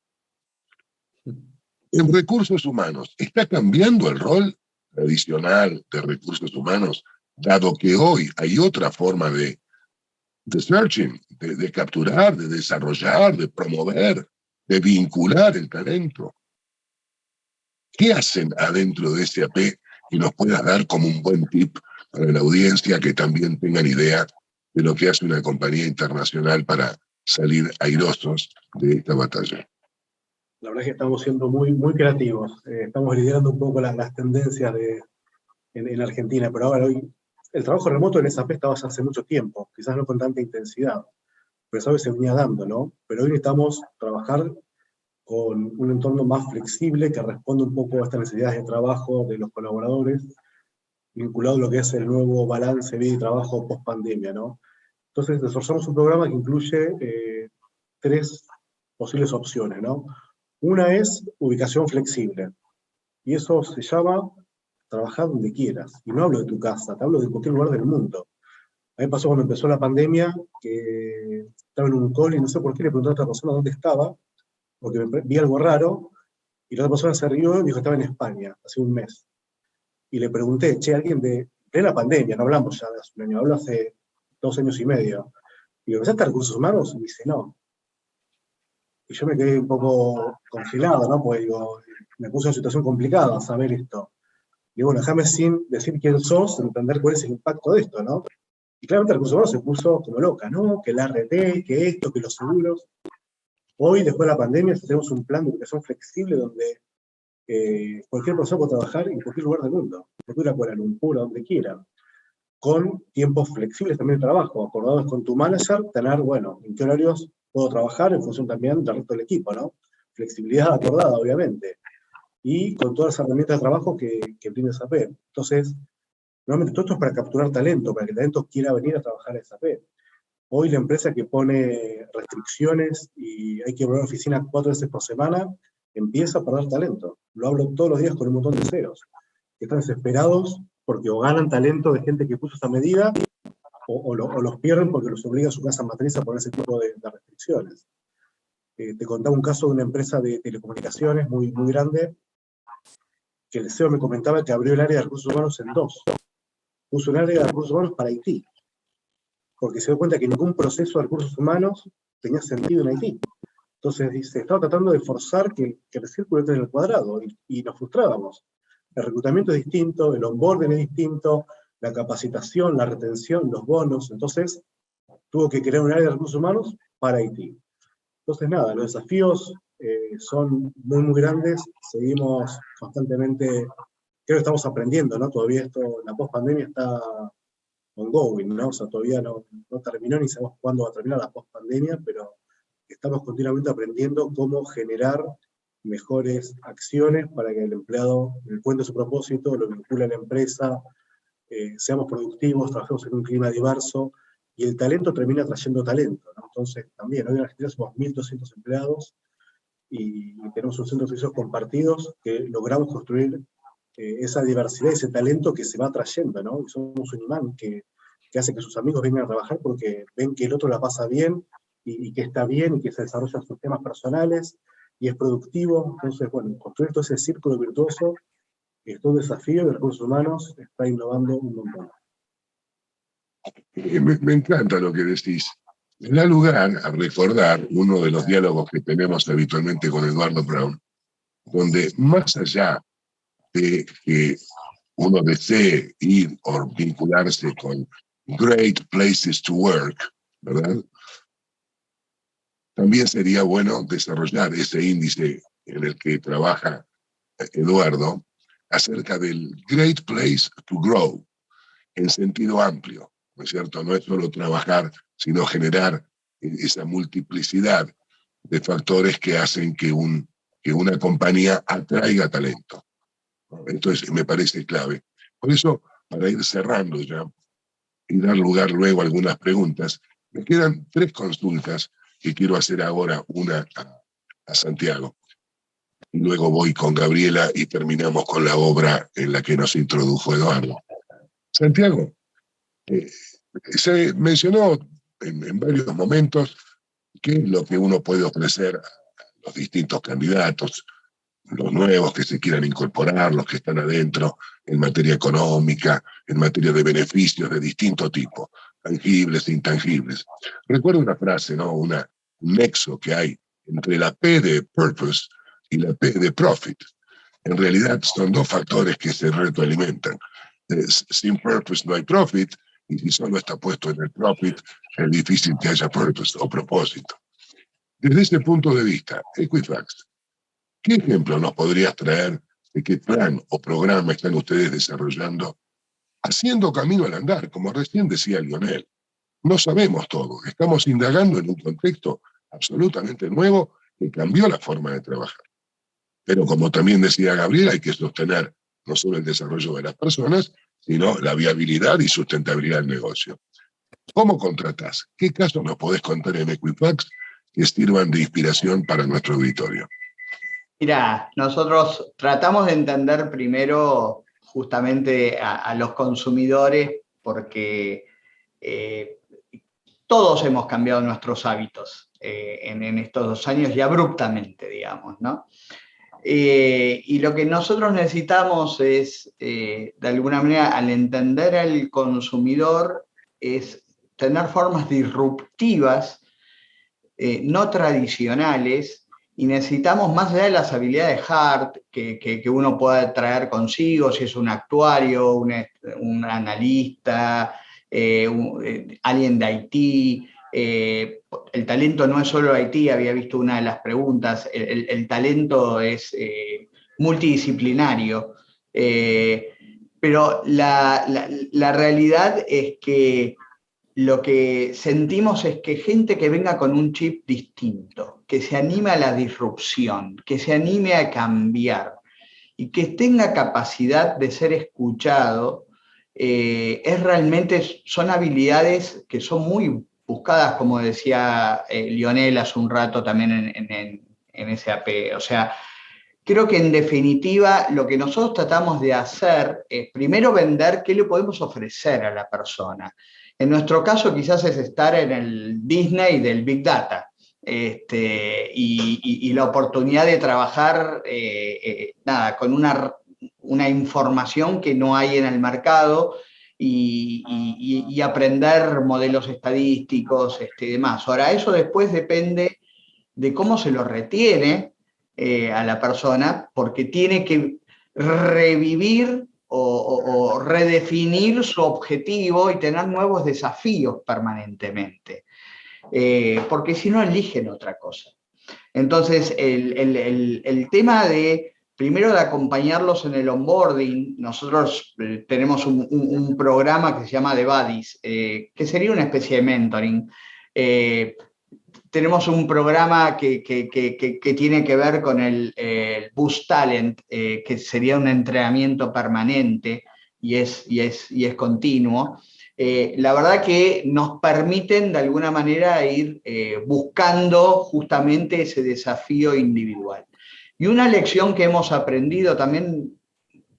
En recursos humanos, ¿está cambiando el rol tradicional de recursos humanos, dado que hoy hay otra forma de searching, de capturar, de desarrollar, de promover, de vincular el talento? ¿Qué hacen adentro de SAP y nos puedas dar como un buen tip para la audiencia que también tengan idea de lo que hace una compañía internacional para salir airosos de esta batalla? La verdad es que estamos siendo muy creativos. Estamos liderando un poco las tendencias en Argentina, pero ahora hoy el trabajo remoto en SAP estaba hace mucho tiempo, quizás no con tanta intensidad, pero esa vez se venía dando, ¿no? Pero hoy necesitamos trabajar con un entorno más flexible que responda un poco a estas necesidades de trabajo de los colaboradores, vinculado a lo que es el nuevo balance vida y trabajo post-pandemia, ¿no? Entonces desarrollamos un programa que incluye 3 posibles opciones, ¿no? Una es ubicación flexible, y eso se llama trabajar donde quieras. Y no hablo de tu casa, te hablo de cualquier lugar del mundo. A mí me pasó cuando empezó la pandemia, que estaba en un call y no sé por qué le pregunté a otra persona dónde estaba, porque vi algo raro, y la otra persona se rió y dijo que estaba en España, hace un mes. Y le pregunté, che, alguien de la pandemia, no hablamos ya de hace un año, hablo hace 2 años y medio. Y digo, ¿empezaste a recursos humanos? Y me dice, no. Y yo me quedé un poco congelado, ¿no? Porque digo, me puse en una situación complicada saber esto. Y bueno, déjame sin decir quién sos, entender cuál es el impacto de esto, ¿no? Y claramente recursos humanos se puso como loca, ¿no? Que el RT, que esto, que los seguros. Hoy, después de la pandemia, tenemos un plan de educación flexible donde cualquier persona puede trabajar en cualquier lugar del mundo. Puede ir a Kuala Lumpur, a donde quiera. Con tiempos flexibles también de trabajo, acordados con tu manager, tener, bueno, en qué horarios puedo trabajar en función también del resto del equipo, ¿no? Flexibilidad acordada, obviamente. Y con todas las herramientas de trabajo que brinda SAP. Entonces, nuevamente, todo esto es para capturar talento, para que el talento quiera venir a trabajar en SAP. Hoy la empresa que pone restricciones y hay que volver a la oficina 4 veces por semana, empieza a perder talento. Lo hablo todos los días con un montón de CEOs, que están desesperados porque o ganan talento de gente que puso esta medida, o los pierden porque los obliga a su casa matriz a poner ese tipo de restricciones. Te contaba un caso de una empresa de telecomunicaciones muy grande, que el CEO me comentaba que abrió el área de recursos humanos en 2. Puso un área de recursos humanos para Haití, porque se dio cuenta que ningún proceso de recursos humanos tenía sentido en Haití. Entonces dice, estaba tratando de forzar que el círculo entre en el cuadrado, y nos frustrábamos. El reclutamiento es distinto, el onboarding es distinto, la capacitación, la retención, los bonos. Entonces tuvo que crear un área de recursos humanos para Haití. Entonces nada, los desafíos son muy, muy grandes. Seguimos constantemente, creo que estamos aprendiendo, ¿no? Todavía esto, la post-pandemia está ongoing, ¿no? O sea, todavía no terminó, ni sabemos cuándo va a terminar la post-pandemia, pero estamos continuamente aprendiendo cómo generar mejores acciones para que el empleado encuentre su propósito, lo vincule a la empresa, seamos productivos, trabajemos en un clima diverso, y el talento termina trayendo talento, ¿no? Entonces, también, hoy en Argentina somos 1.200 empleados, y tenemos un centro de servicios compartidos que logramos construir esa diversidad, ese talento que se va trayendo, ¿no? Y somos un imán que hace que sus amigos vengan a trabajar porque ven que el otro la pasa bien, y que está bien, y que se desarrollan sus temas personales, y es productivo. Entonces, bueno, construir todo ese círculo virtuoso es todo un desafío, de recursos humanos está innovando un montón. Me encanta lo que decís. Da lugar a recordar uno de los diálogos que tenemos habitualmente con Eduardo Brown, donde más allá de que uno desee ir o vincularse con great places to work, ¿verdad? También sería bueno desarrollar ese índice en el que trabaja Eduardo acerca del great place to grow, en sentido amplio, ¿no es cierto? No es solo trabajar, sino generar esa multiplicidad de factores que hacen que una compañía atraiga talento, ¿no? Entonces, me parece clave. Por eso, para ir cerrando ya y dar lugar luego a algunas preguntas, me quedan 3 consultas que quiero hacer ahora, una a Santiago. Y luego voy con Gabriela y terminamos con la obra en la que nos introdujo Eduardo. Santiago, se mencionó en varios momentos qué es lo que uno puede ofrecer a los distintos candidatos, los nuevos que se quieran incorporar, los que están adentro, en materia económica, en materia de beneficios de distinto tipo, tangibles e intangibles. Recuerdo una frase, ¿no? Un nexo que hay entre la P de purpose y la P de profit. En realidad son 2 factores que se retroalimentan. Sin purpose no hay profit, y si solo está puesto en el profit, es difícil que haya purpose o propósito. Desde ese punto de vista, Equifax, ¿qué ejemplo nos podrías traer de qué plan o programa están ustedes desarrollando, haciendo camino al andar, como recién decía Lionel? No sabemos todo, estamos indagando en un contexto absolutamente nuevo que cambió la forma de trabajar. Pero como también decía Gabriel, hay que sostener no solo el desarrollo de las personas, sino la viabilidad y sustentabilidad del negocio. ¿Cómo contratás? ¿Qué casos nos podés contar en Equifax que sirvan de inspiración para nuestro auditorio? Mira, nosotros tratamos de entender primero justamente a los consumidores, porque todos hemos cambiado nuestros hábitos en estos 2 años y abruptamente, digamos, ¿no? Y lo que nosotros necesitamos es, de alguna manera, al entender al consumidor, es tener formas disruptivas, no tradicionales, y necesitamos, más allá de las habilidades hard que uno pueda traer consigo, si es un actuario, un analista, alguien de IT. El talento no es solo IT, había visto una de las preguntas, el talento es multidisciplinario, pero la realidad es que lo que sentimos es que gente que venga con un chip distinto, que se anime a la disrupción, que se anime a cambiar y que tenga capacidad de ser escuchado, son habilidades que son muy buscadas, como decía Lionel hace un rato también en SAP. O sea, creo que en definitiva lo que nosotros tratamos de hacer es primero vender qué le podemos ofrecer a la persona. En nuestro caso quizás es estar en el Disney del Big Data, y la oportunidad de trabajar con una información que no hay en el mercado, y aprender modelos estadísticos y demás. Ahora, eso después depende de cómo se lo retiene a la persona, porque tiene que revivir o redefinir su objetivo y tener nuevos desafíos permanentemente, porque si no eligen otra cosa. Entonces, el tema primero de acompañarlos en el onboarding, nosotros tenemos un programa que se llama The Buddies, que sería una especie de mentoring. Tenemos un programa que tiene que ver con el Boost Talent, que sería un entrenamiento permanente y es continuo. La verdad que nos permiten de alguna manera ir buscando justamente ese desafío individual. Y una lección que hemos aprendido también,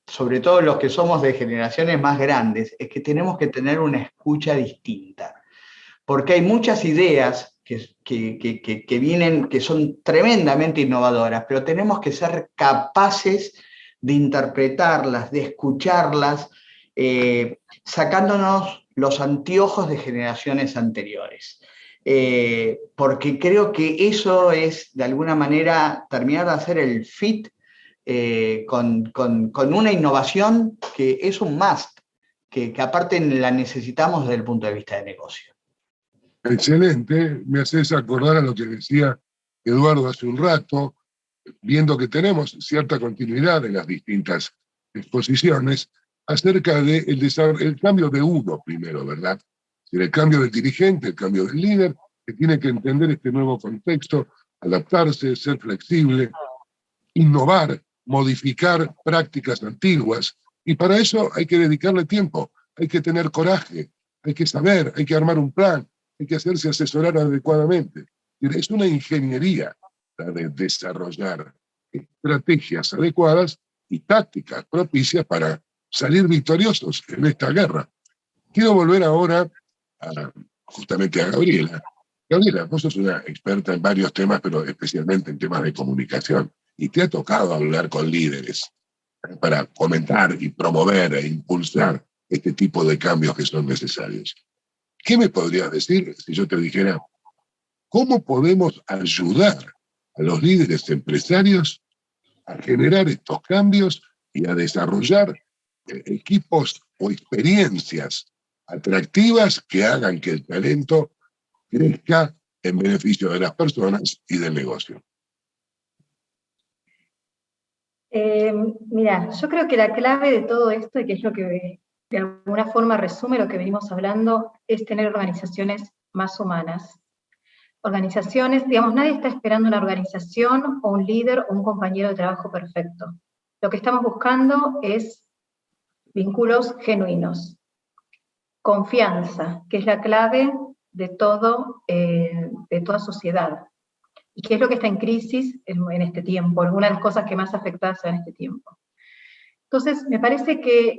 sobre todo los que somos de generaciones más grandes, es que tenemos que tener una escucha distinta. Porque hay muchas ideas que vienen, que son tremendamente innovadoras, pero tenemos que ser capaces de interpretarlas, de escucharlas, sacándonos los anteojos de generaciones anteriores. Porque creo que eso es, de alguna manera, terminar de hacer el fit con una innovación que es un must, que aparte la necesitamos desde el punto de vista de negocio. Excelente, me haces acordar a lo que decía Eduardo hace un rato, viendo que tenemos cierta continuidad en las distintas exposiciones, acerca del cambio de uno primero, ¿verdad? El cambio del dirigente, el cambio del líder, que tiene que entender este nuevo contexto, adaptarse, ser flexible, innovar, modificar prácticas antiguas, y para eso hay que dedicarle tiempo, hay que tener coraje, hay que saber, hay que armar un plan, hay que hacerse asesorar adecuadamente. Es una ingeniería la de desarrollar estrategias adecuadas y tácticas propicias para salir victoriosos en esta guerra. Quiero volver ahora justamente a Gabriela. Gabriela, vos sos una experta en varios temas, pero especialmente en temas de comunicación, y te ha tocado hablar con líderes para comentar y promover e impulsar este tipo de cambios que son necesarios. ¿Qué me podrías decir si yo te dijera cómo podemos ayudar a los líderes empresarios a generar estos cambios y a desarrollar equipos o experiencias atractivas que hagan que el talento crezca en beneficio de las personas y del negocio? Mira, yo creo que la clave de todo esto, y que es lo que de alguna forma resume lo que venimos hablando, es tener organizaciones más humanas. Organizaciones, digamos, nadie está esperando una organización o un líder o un compañero de trabajo perfecto. Lo que estamos buscando es vínculos genuinos, confianza, que es la clave de toda sociedad, y que es lo que está en crisis en este tiempo, algunas de las cosas que más afectadas en este tiempo. Entonces, me parece que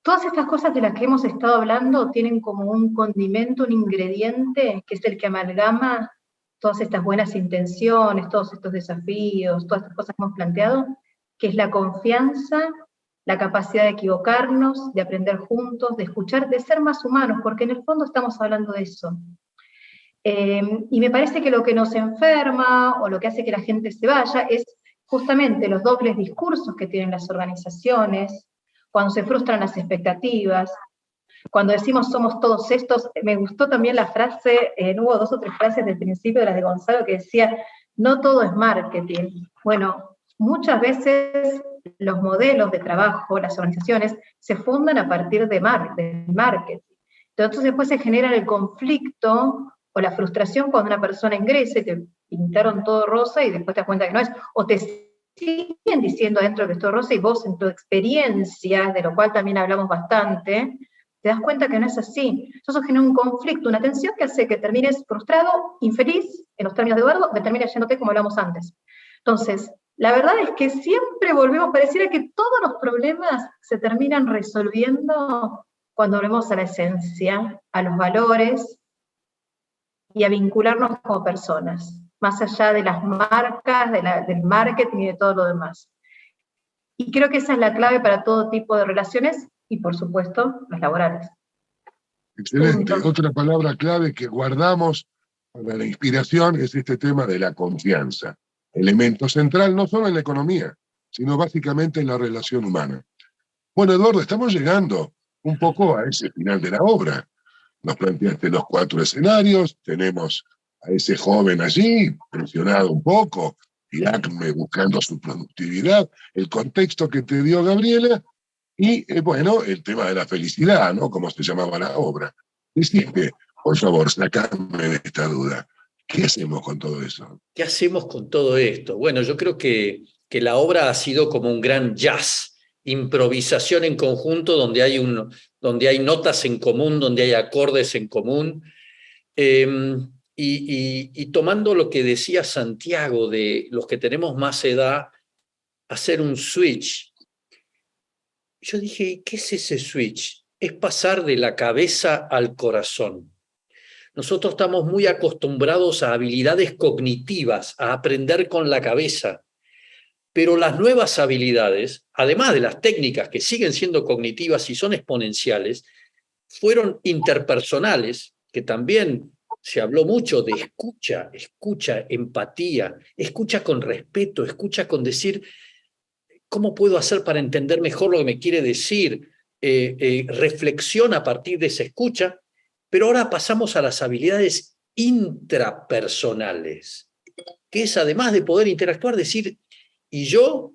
todas estas cosas de las que hemos estado hablando tienen como un condimento, un ingrediente, que es el que amalgama todas estas buenas intenciones, todos estos desafíos, todas estas cosas que hemos planteado, que es la confianza, la capacidad de equivocarnos, de aprender juntos, de escuchar, de ser más humanos, porque en el fondo estamos hablando de eso. Y me parece que lo que nos enferma, o lo que hace que la gente se vaya, es justamente los dobles discursos que tienen las organizaciones, cuando se frustran las expectativas, cuando decimos somos todos estos. Me gustó también la frase, hubo 2 o 3 frases del principio de las de Gonzalo que decía, no todo es marketing. Bueno, muchas veces los modelos de trabajo, las organizaciones, se fundan a partir del marketing. Entonces después se genera el conflicto o la frustración cuando una persona ingresa y te pintaron todo rosa y después te das cuenta que no es, o te siguen diciendo adentro que es todo rosa y vos en tu experiencia, de lo cual también hablamos bastante, te das cuenta que no es así. Eso genera un conflicto, una tensión que hace que termines frustrado, infeliz, en los términos de Eduardo, que termines yéndote como hablamos antes. Entonces, la verdad es que siempre volvemos, pareciera que todos los problemas se terminan resolviendo cuando volvemos a la esencia, a los valores y a vincularnos como personas, más allá de las marcas, del marketing y de todo lo demás. Y creo que esa es la clave para todo tipo de relaciones y, por supuesto, las laborales. Excelente. Otra palabra clave que guardamos para la inspiración es este tema de la confianza. Elemento central no solo en la economía, sino básicamente en la relación humana. Bueno, Eduardo, estamos llegando un poco a ese final de la obra. Nos planteaste los 4 escenarios, tenemos a ese joven allí, presionado un poco, y Acme buscando su productividad, el contexto que te dio Gabriela, y bueno, el tema de la felicidad, ¿no? Como se llamaba la obra. Decime, por favor, sacame de esta duda. ¿Qué hacemos con todo eso? ¿Qué hacemos con todo esto? Bueno, yo creo que la obra ha sido como un gran jazz, improvisación en conjunto donde hay notas en común, donde hay acordes en común. Y tomando lo que decía Santiago de los que tenemos más edad, hacer un switch. Yo dije, ¿qué es ese switch? Es pasar de la cabeza al corazón. Nosotros estamos muy acostumbrados a habilidades cognitivas, a aprender con la cabeza, pero las nuevas habilidades, además de las técnicas que siguen siendo cognitivas y son exponenciales, fueron interpersonales, que también se habló mucho de escucha, empatía, escucha con respeto, escucha con decir, ¿cómo puedo hacer para entender mejor lo que me quiere decir? Reflexión a partir de esa escucha. Pero ahora pasamos a las habilidades intrapersonales, que es además de poder interactuar, decir, y yo,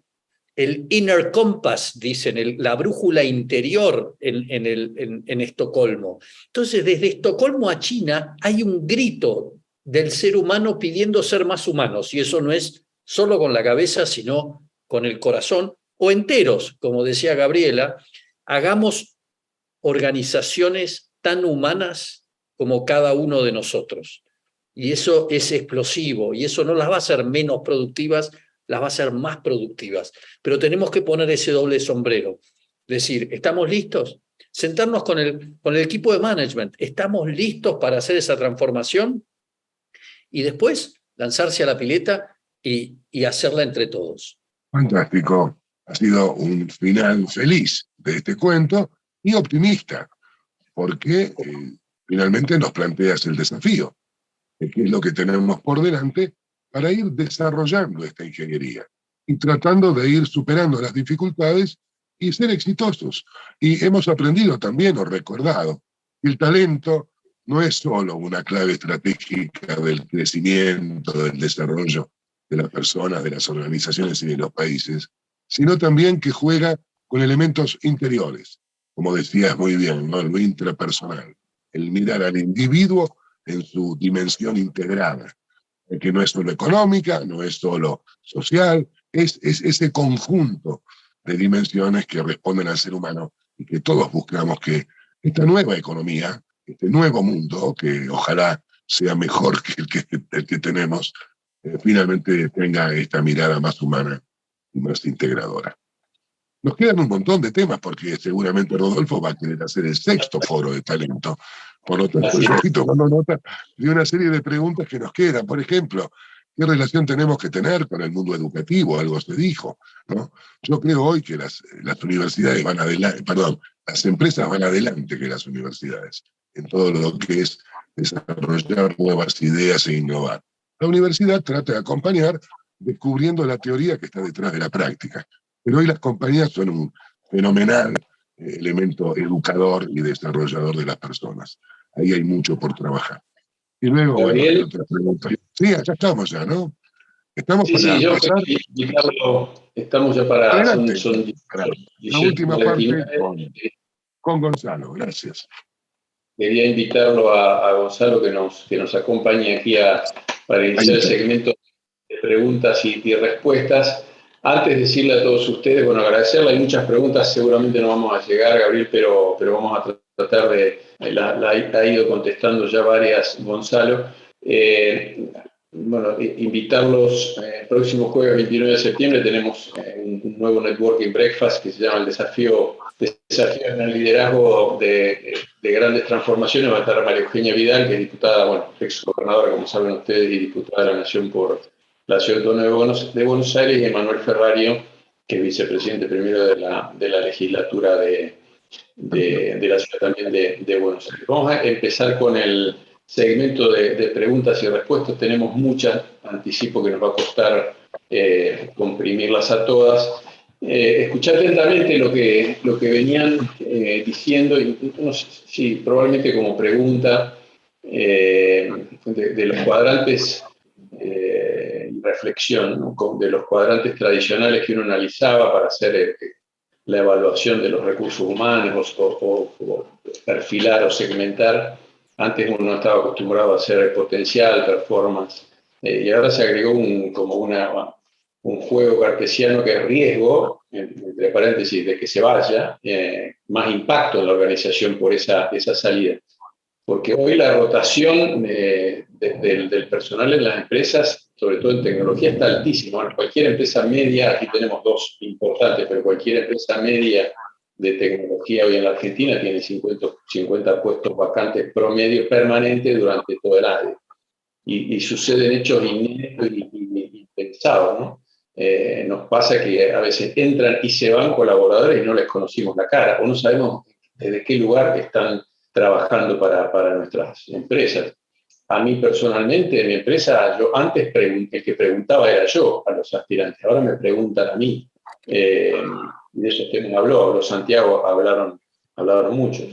el inner compass, dicen, la brújula interior en Estocolmo. Entonces, desde Estocolmo a China hay un grito del ser humano pidiendo ser más humanos, y eso no es solo con la cabeza, sino con el corazón, o enteros, como decía Gabriela, hagamos organizaciones tan humanas como cada uno de nosotros. Y eso es explosivo, y eso no las va a hacer menos productivas, las va a hacer más productivas. Pero tenemos que poner ese doble sombrero. Decir, ¿estamos listos? Sentarnos con el equipo de management. ¿Estamos listos para hacer esa transformación? Y después lanzarse a la pileta y hacerla entre todos. Fantástico. Ha sido un final feliz de este cuento y optimista, porque finalmente nos planteas el desafío de qué es lo que tenemos por delante para ir desarrollando esta ingeniería y tratando de ir superando las dificultades y ser exitosos. Y hemos aprendido también, o recordado, que el talento no es solo una clave estratégica del crecimiento, del desarrollo de las personas, de las organizaciones y de los países, sino también que juega con elementos interiores, como decías muy bien, ¿no? Lo intrapersonal, el mirar al individuo en su dimensión integrada, que no es solo económica, no es solo social, es ese conjunto de dimensiones que responden al ser humano y que todos buscamos que esta nueva economía, este nuevo mundo, que ojalá sea mejor que el que tenemos, finalmente tenga esta mirada más humana y más integradora. Nos quedan un montón de temas porque seguramente Rodolfo va a querer hacer el 6º foro de talento. Por lo tanto, yo estoy tomando nota de una serie de preguntas que nos quedan. Por ejemplo, ¿qué relación tenemos que tener con el mundo educativo? Algo se dijo, ¿no? Yo creo hoy que las universidades van adelante, las empresas van adelante que las universidades, en todo lo que es desarrollar nuevas ideas e innovar. La universidad trata de acompañar descubriendo la teoría que está detrás de la práctica. Pero hoy las compañías son un fenomenal elemento educador y desarrollador de las personas. Ahí hay mucho por trabajar. Y luego, bueno, hay otras preguntas. Sí, acá estamos ya, ¿no? Estamos para yo pasar. Estamos ya para... Adelante. Son la última parte con Gonzalo. Gracias. Quería invitarlo a Gonzalo que nos acompañe aquí para iniciar el segmento de preguntas y respuestas. Antes de decirle a todos ustedes, bueno, agradecerle, hay muchas preguntas, seguramente no vamos a llegar, Gabriel, pero vamos a tratar de... La ha ido contestando ya varias, Gonzalo. Bueno, invitarlos, el próximo jueves 29 de septiembre tenemos un nuevo Networking Breakfast que se llama el Desafío en el Liderazgo de Grandes Transformaciones. Va a estar María Eugenia Vidal, que es diputada, bueno, ex gobernadora, como saben ustedes, y diputada de la Nación por la Ciudad Autónoma de Buenos Aires, y Emanuel Ferrario, que es vicepresidente primero de la legislatura de la ciudad también de Buenos Aires. Vamos a empezar con el segmento de preguntas y respuestas. Tenemos muchas, anticipo que nos va a costar comprimirlas a todas. Escuché atentamente lo que venían diciendo, y no sé si probablemente como pregunta, de los cuadrantes, reflexión, ¿no? De los cuadrantes tradicionales que uno analizaba para hacer la evaluación de los recursos humanos o perfilar o segmentar. Antes uno estaba acostumbrado a hacer potencial, performance, y ahora se agregó un juego cartesiano que es riesgo, entre paréntesis, de que se vaya, más impacto en la organización por esa salida. Porque hoy la rotación del personal en las empresas, sobre todo en tecnología, está altísima. Bueno, cualquier empresa media, aquí tenemos dos importantes, pero cualquier empresa media de tecnología hoy en la Argentina tiene 50 puestos vacantes promedio permanente durante todo el año. Y suceden hechos inéditos y pensados, ¿no? Nos pasa que a veces entran y se van colaboradores y no les conocimos la cara, o no sabemos desde qué lugar están trabajando para nuestras empresas. A mí personalmente, en mi empresa, yo antes el que preguntaba era yo a los aspirantes, ahora me preguntan a mí. De esos temas habló Santiago, hablaron muchos.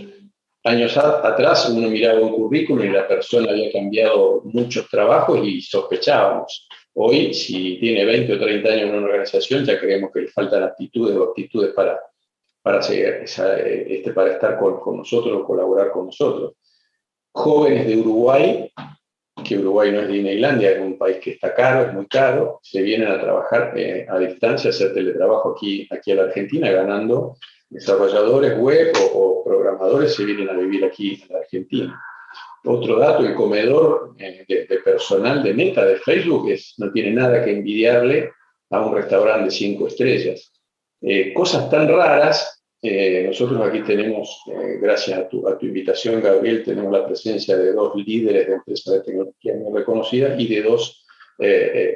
Años atrás uno miraba un currículum y la persona había cambiado muchos trabajos y sospechábamos. Hoy, si tiene 20 o 30 años en una organización, ya creemos que le faltan aptitudes o actitudes para estar con nosotros o colaborar con nosotros. Jóvenes de Uruguay, que Uruguay no es Disneylandia, es un país que está caro, es muy caro, se vienen a trabajar a distancia, a hacer teletrabajo aquí a la Argentina, ganando desarrolladores web o programadores se vienen a vivir aquí en la Argentina. Otro dato, el comedor de personal de Meta, de Facebook, no tiene nada que envidiarle a un restaurante de 5 estrellas. Cosas tan raras. Nosotros aquí tenemos, gracias a tu invitación, Gabriel, tenemos la presencia de 2 líderes de empresas de tecnología muy reconocidas y de 2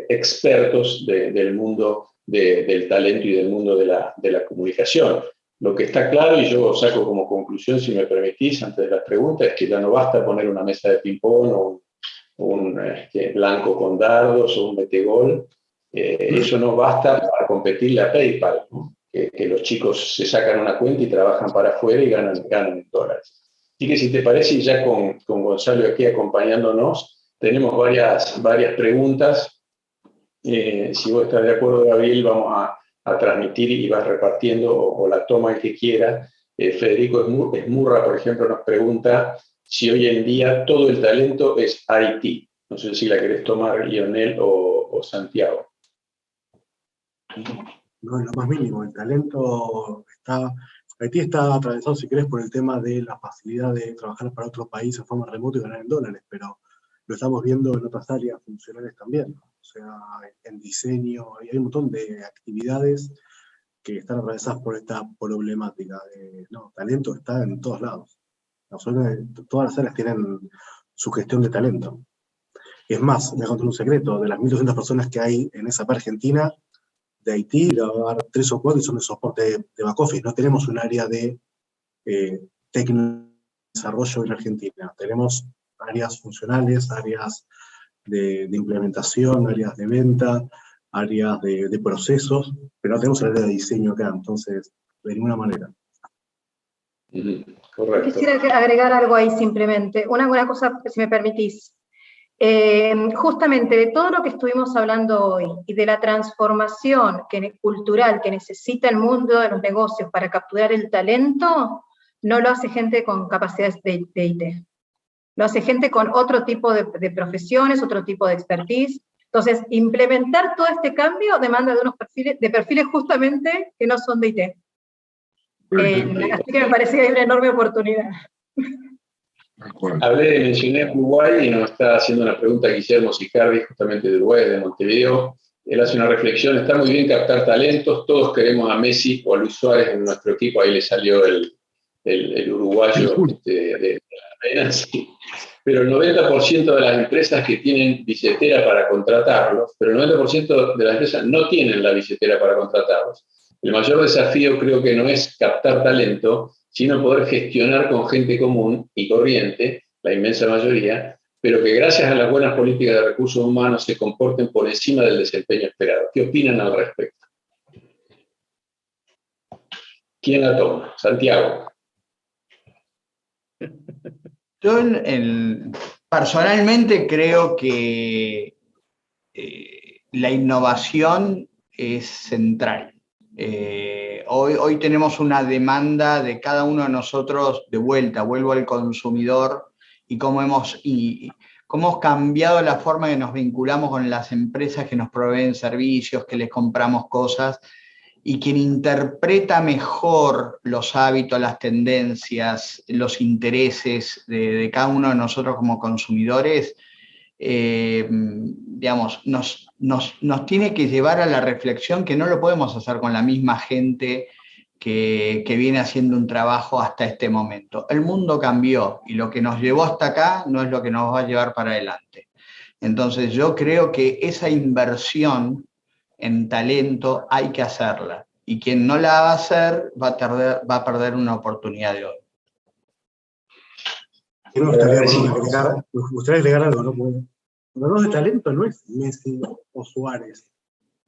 expertos del mundo del talento y del mundo de la comunicación. Lo que está claro, y yo saco como conclusión, si me permitís, antes de las preguntas, es que ya no basta poner una mesa de ping-pong o un blanco con dardos o un metegol. Eso no basta para competirle a PayPal, ¿no? Que los chicos se sacan una cuenta y trabajan para afuera y ganan en dólares. Así que si te parece, y ya con Gonzalo aquí acompañándonos, tenemos varias preguntas. Si vos estás de acuerdo, Gabriel, vamos a transmitir y vas repartiendo o la toma el que quiera. Federico Esmurra, por ejemplo, nos pregunta si hoy en día todo el talento es IT. No sé si la querés tomar, Lionel o Santiago. No es lo más mínimo, el talento está... Haití está atravesado, si querés, por el tema de la facilidad de trabajar para otro país en forma remota y ganar en dólares, pero lo estamos viendo en otras áreas funcionales también. O sea, en diseño, hay un montón de actividades que están atravesadas por esta problemática. Talento está en todos lados. Todas las áreas tienen su gestión de talento. Es más, les conté un secreto, de las 1.200 personas que hay en esa Argentina, de Haití, le va a dar 3 o 4 y son de soporte de back office. No tenemos un área de desarrollo en Argentina. Tenemos áreas funcionales, áreas de implementación, áreas de venta, áreas de procesos, pero no tenemos el área de diseño acá, entonces, de ninguna manera. Correcto. Quisiera agregar algo ahí simplemente, una cosa, si me permitís. Justamente de todo lo que estuvimos hablando hoy y de la transformación cultural que necesita el mundo de los negocios para capturar el talento, no lo hace gente con capacidades de IT. Lo hace gente con otro tipo de profesiones, otro tipo de expertise. Entonces, implementar todo este cambio demanda de unos perfiles justamente que no son de IT. Así que me parece que hay una enorme oportunidad. Mencioné Uruguay y nos está haciendo una pregunta Guillermo Sicardi, justamente de Uruguay, de Montevideo. Él hace una reflexión: está muy bien captar talentos, todos queremos a Messi o a Luis Suárez en nuestro equipo. Ahí le salió el uruguayo de la arena, sí. Pero el 90% de las empresas que tienen billetera para contratarlos, pero el 90% de las empresas no tienen la billetera para contratarlos. El mayor desafío creo que no es captar talento, sino poder gestionar con gente común y corriente, la inmensa mayoría, pero que gracias a las buenas políticas de recursos humanos se comporten por encima del desempeño esperado. ¿Qué opinan al respecto? ¿Quién la toma? Santiago. Yo Personalmente creo que la innovación es central. Hoy tenemos una demanda de cada uno de nosotros de vuelta, vuelvo al consumidor y cómo hemos cambiado la forma que nos vinculamos con las empresas que nos proveen servicios, que les compramos cosas, y quien interpreta mejor los hábitos, las tendencias, los intereses de cada uno de nosotros como consumidores, digamos, nos tiene que llevar a la reflexión que no lo podemos hacer con la misma gente que viene haciendo un trabajo hasta este momento. El mundo cambió y lo que nos llevó hasta acá no es lo que nos va a llevar para adelante. Entonces yo creo que esa inversión en talento hay que hacerla, y quien no la va a hacer va a perder una oportunidad de oro. Me gustaría agregar algo, ¿no? Cuando hablamos de talento no es Messi o Suárez.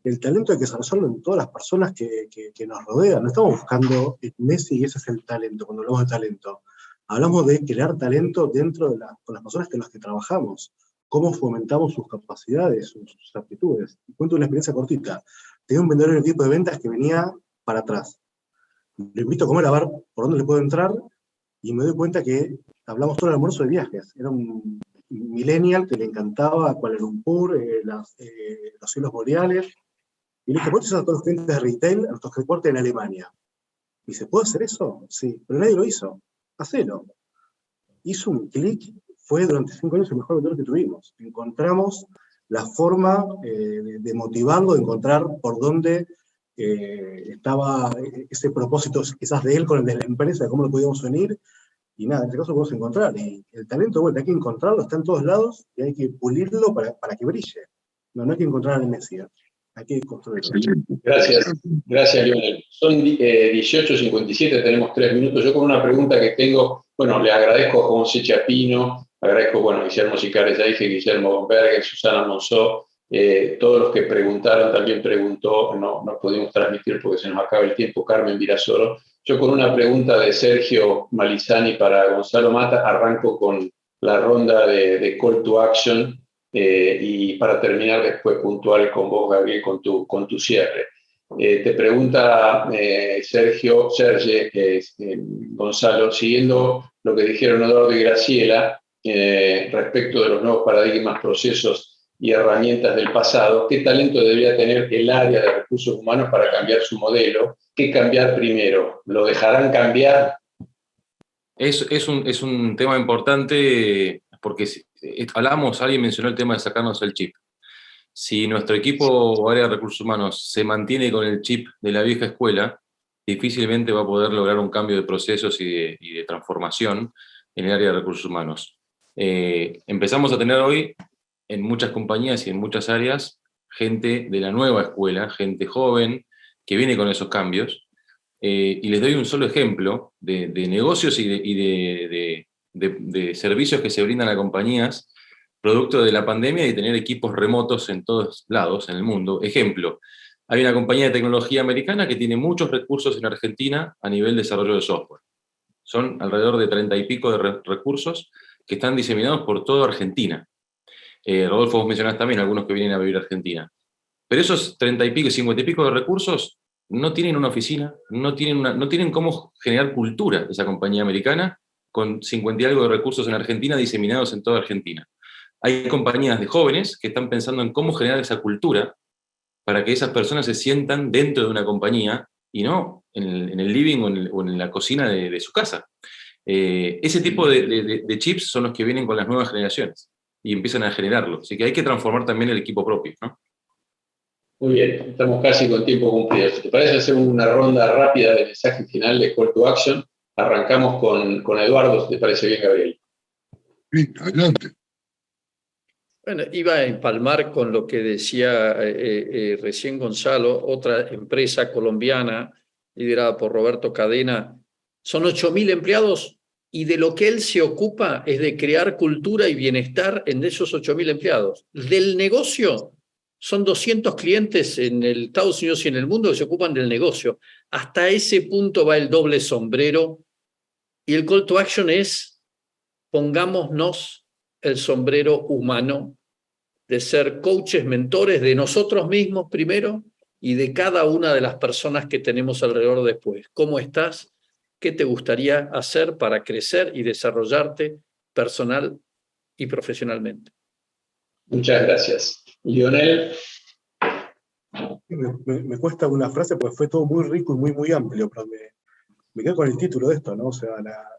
El talento hay que desarrollarlo en todas las personas que nos rodean. No estamos buscando el Messi y ese es el talento. Cuando hablamos de talento, hablamos de crear talento dentro de con las personas con las que trabajamos. Cómo fomentamos sus capacidades, sus aptitudes. Cuento una experiencia cortita. Tenía un vendedor en el equipo de ventas que venía para atrás. Le invito a comer a ver por dónde le puedo entrar y me doy cuenta que hablamos todo el almuerzo de viajes. Era un millennial que le encantaba Kuala Lumpur, los cielos boreales. Y le dije, ¿vos te a todos los clientes de retail a nuestros reportes en Alemania? Y dice, ¿puedo hacer eso? Sí, pero nadie lo hizo. Hacelo. Hizo un clic, fue durante 5 años el mejor vendedor que tuvimos. Encontramos la forma de motivarlo, de encontrar por dónde estaba ese propósito quizás de él con el de la empresa, de cómo lo podíamos unir, y nada, en este caso lo podemos encontrar. Y el talento, de vuelta, hay que encontrarlo, está en todos lados, y hay que pulirlo para que brille. No hay que encontrar al Messi, hay que construirlo. Gracias Lionel. Son 18:57, tenemos 3 minutos. Yo con una pregunta que tengo, bueno, le agradezco a José Chapino, agradezco, bueno, Guillermo Sicares, ya dije, Guillermo Berger, Susana Monzó, todos los que preguntaron, también preguntó, no pudimos transmitir porque se nos acaba el tiempo, Carmen Virasoro. Yo con una pregunta de Sergio Malizani para Gonzalo Mata, arranco con la ronda de Call to Action y para terminar después puntual con vos, Gabriel, con tu cierre. Te pregunta Serge, Gonzalo, siguiendo lo que dijeron Eduardo y Graciela respecto de los nuevos paradigmas, procesos y herramientas del pasado, ¿qué talento debería tener el área de recursos humanos para cambiar su modelo? ¿Qué cambiar primero? ¿Lo dejarán cambiar? Es un tema importante porque alguien mencionó el tema de sacarnos el chip. Si nuestro equipo o área de recursos humanos se mantiene con el chip de la vieja escuela, difícilmente va a poder lograr un cambio de procesos y de transformación en el área de recursos humanos. Empezamos a tener hoy, en muchas compañías y en muchas áreas, gente de la nueva escuela, gente joven, que viene con esos cambios. Y les doy un solo ejemplo de negocios y de servicios que se brindan a compañías producto de la pandemia y tener equipos remotos en todos lados en el mundo. Ejemplo, hay una compañía de tecnología americana que tiene muchos recursos en Argentina a nivel de desarrollo de software. Son alrededor de 30 y pico de recursos que están diseminados por toda Argentina. Rodolfo, vos mencionás también algunos que vienen a vivir a Argentina. Pero esos 30 y pico, 50 y pico de recursos no tienen una oficina, no tienen cómo generar cultura esa compañía americana con 50 y algo de recursos en Argentina diseminados en toda Argentina. Hay compañías de jóvenes que están pensando en cómo generar esa cultura para que esas personas se sientan dentro de una compañía y no en el living o en la cocina de su casa. Ese tipo de chips son los que vienen con las nuevas generaciones y empiezan a generarlo. Así que hay que transformar también el equipo propio, ¿no? Muy bien, estamos casi con tiempo cumplido. ¿Te parece hacer una ronda rápida de mensaje final de Call to Action? Arrancamos con Eduardo, si te parece bien, Gabriel. Sí, adelante. Bueno, iba a empalmar con lo que decía recién Gonzalo, otra empresa colombiana liderada por Roberto Cadena. Son 8.000 empleados y de lo que él se ocupa es de crear cultura y bienestar en esos 8.000 empleados. Del negocio, son 200 clientes en el Estados Unidos y en el mundo que se ocupan del negocio. Hasta ese punto va el doble sombrero y el call to action es pongámonos el sombrero humano de ser coaches, mentores de nosotros mismos primero y de cada una de las personas que tenemos alrededor después. ¿Cómo estás? ¿Qué te gustaría hacer para crecer y desarrollarte personal y profesionalmente? Muchas gracias. Lionel. Me cuesta una frase porque fue todo muy rico y muy amplio, pero me quedo con el título de esto, ¿no? O sea,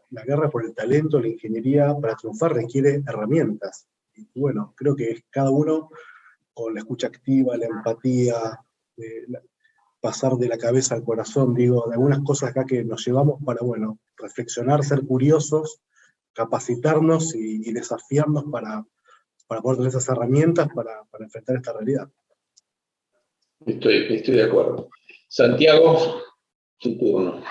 la guerra por el talento, la ingeniería para triunfar requiere herramientas. Y bueno, creo que es cada uno con la escucha activa, la empatía, pasar de la cabeza al corazón, digo, de algunas cosas acá que nos llevamos para, bueno, reflexionar, ser curiosos, capacitarnos y desafiarnos para poder tener esas herramientas para enfrentar esta realidad. Estoy de acuerdo. Santiago, tu turno.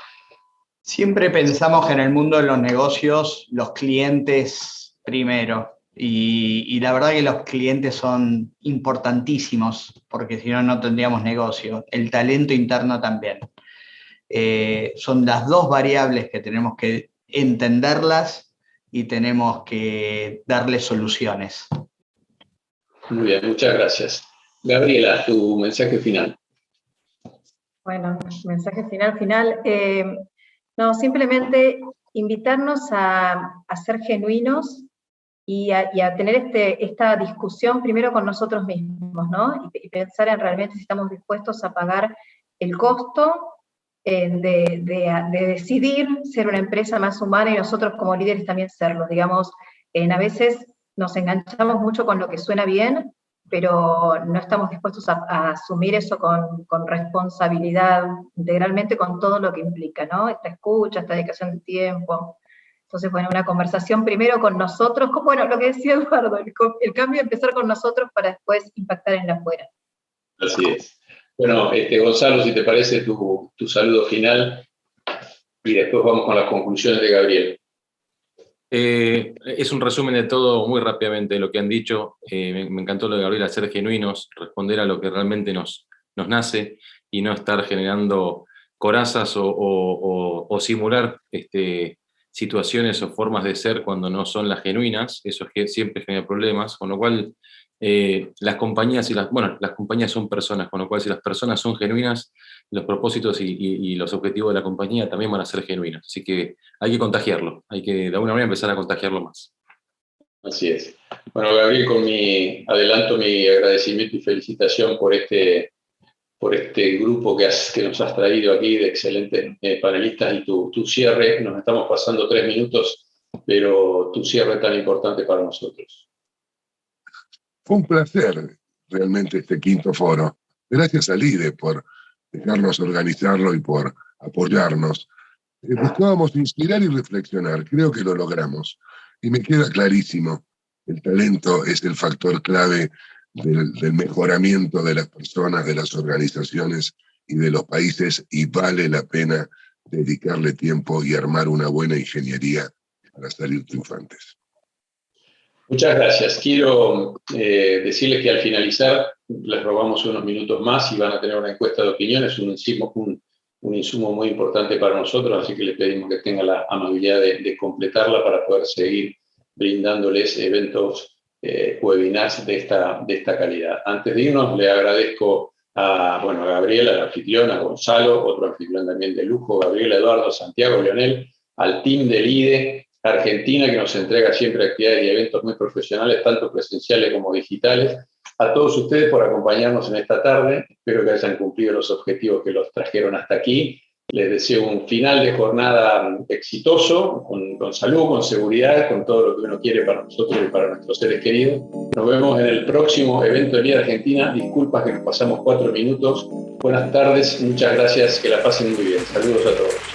Siempre pensamos que en el mundo de los negocios los clientes primero, y la verdad que los clientes son importantísimos, porque si no, no tendríamos negocio. El talento interno también. Son las dos variables que tenemos que entenderlas y tenemos que darle soluciones. Muy bien, muchas gracias. Gabriela, tu mensaje final. Bueno, mensaje final. No, simplemente invitarnos a ser genuinos y a tener esta discusión primero con nosotros mismos, ¿no? Y pensar en realmente si estamos dispuestos a pagar el costo de decidir ser una empresa más humana y nosotros como líderes también serlo. Digamos, a veces nos enganchamos mucho con lo que suena bien, pero no estamos dispuestos a asumir eso con responsabilidad, integralmente con todo lo que implica, ¿no? Esta escucha, esta dedicación de tiempo. Entonces, bueno, una conversación primero con nosotros, bueno, lo que decía Eduardo, el cambio de empezar con nosotros para después impactar en la afuera. Así es. Bueno, Gonzalo, si te parece tu saludo final, y después vamos con las conclusiones de Gabriel. Es un resumen de todo muy rápidamente lo que han dicho. Me encantó lo de Gabriela, ser genuinos, responder a lo que realmente nos nace y no estar generando corazas o simular situaciones o formas de ser cuando no son las genuinas. Eso es que siempre genera problemas, con lo cual las compañías las compañías son personas, con lo cual si las personas son genuinas, los propósitos y los objetivos de la compañía también van a ser genuinos. Así que hay que contagiarlo, hay que de alguna manera empezar a contagiarlo más. Así es. Bueno, Gabriel, adelanto mi agradecimiento y felicitación por este grupo que nos has traído aquí de excelentes panelistas y tu cierre. Nos estamos pasando 3 minutos, pero tu cierre tan importante para nosotros. Fue un placer realmente este quinto foro. Gracias a Lide por dejarnos organizarlo y por apoyarnos. Buscábamos inspirar y reflexionar. Creo que lo logramos. Y me queda clarísimo, el talento es el factor clave del mejoramiento de las personas, de las organizaciones y de los países, y vale la pena dedicarle tiempo y armar una buena ingeniería para salir triunfantes. Muchas gracias. Quiero decirles que al finalizar les robamos unos minutos más y van a tener una encuesta de opiniones, un insumo muy importante para nosotros, así que les pedimos que tengan la amabilidad de completarla para poder seguir brindándoles eventos, webinars de esta calidad. Antes de irnos, le agradezco a Gabriela, la anfitriona, a Gonzalo, otro anfitrión también de lujo, Gabriela, Eduardo, Santiago, Lionel, al team del IDE Argentina, que nos entrega siempre actividades y eventos muy profesionales, tanto presenciales como digitales. A todos ustedes por acompañarnos en esta tarde. Espero que hayan cumplido los objetivos que los trajeron hasta aquí. Les deseo un final de jornada exitoso, con salud, con seguridad, con todo lo que uno quiere para nosotros y para nuestros seres queridos. Nos vemos en el próximo evento de IDE Argentina. Disculpas que nos pasamos 4 minutos. Buenas tardes, muchas gracias, que la pasen muy bien. Saludos a todos.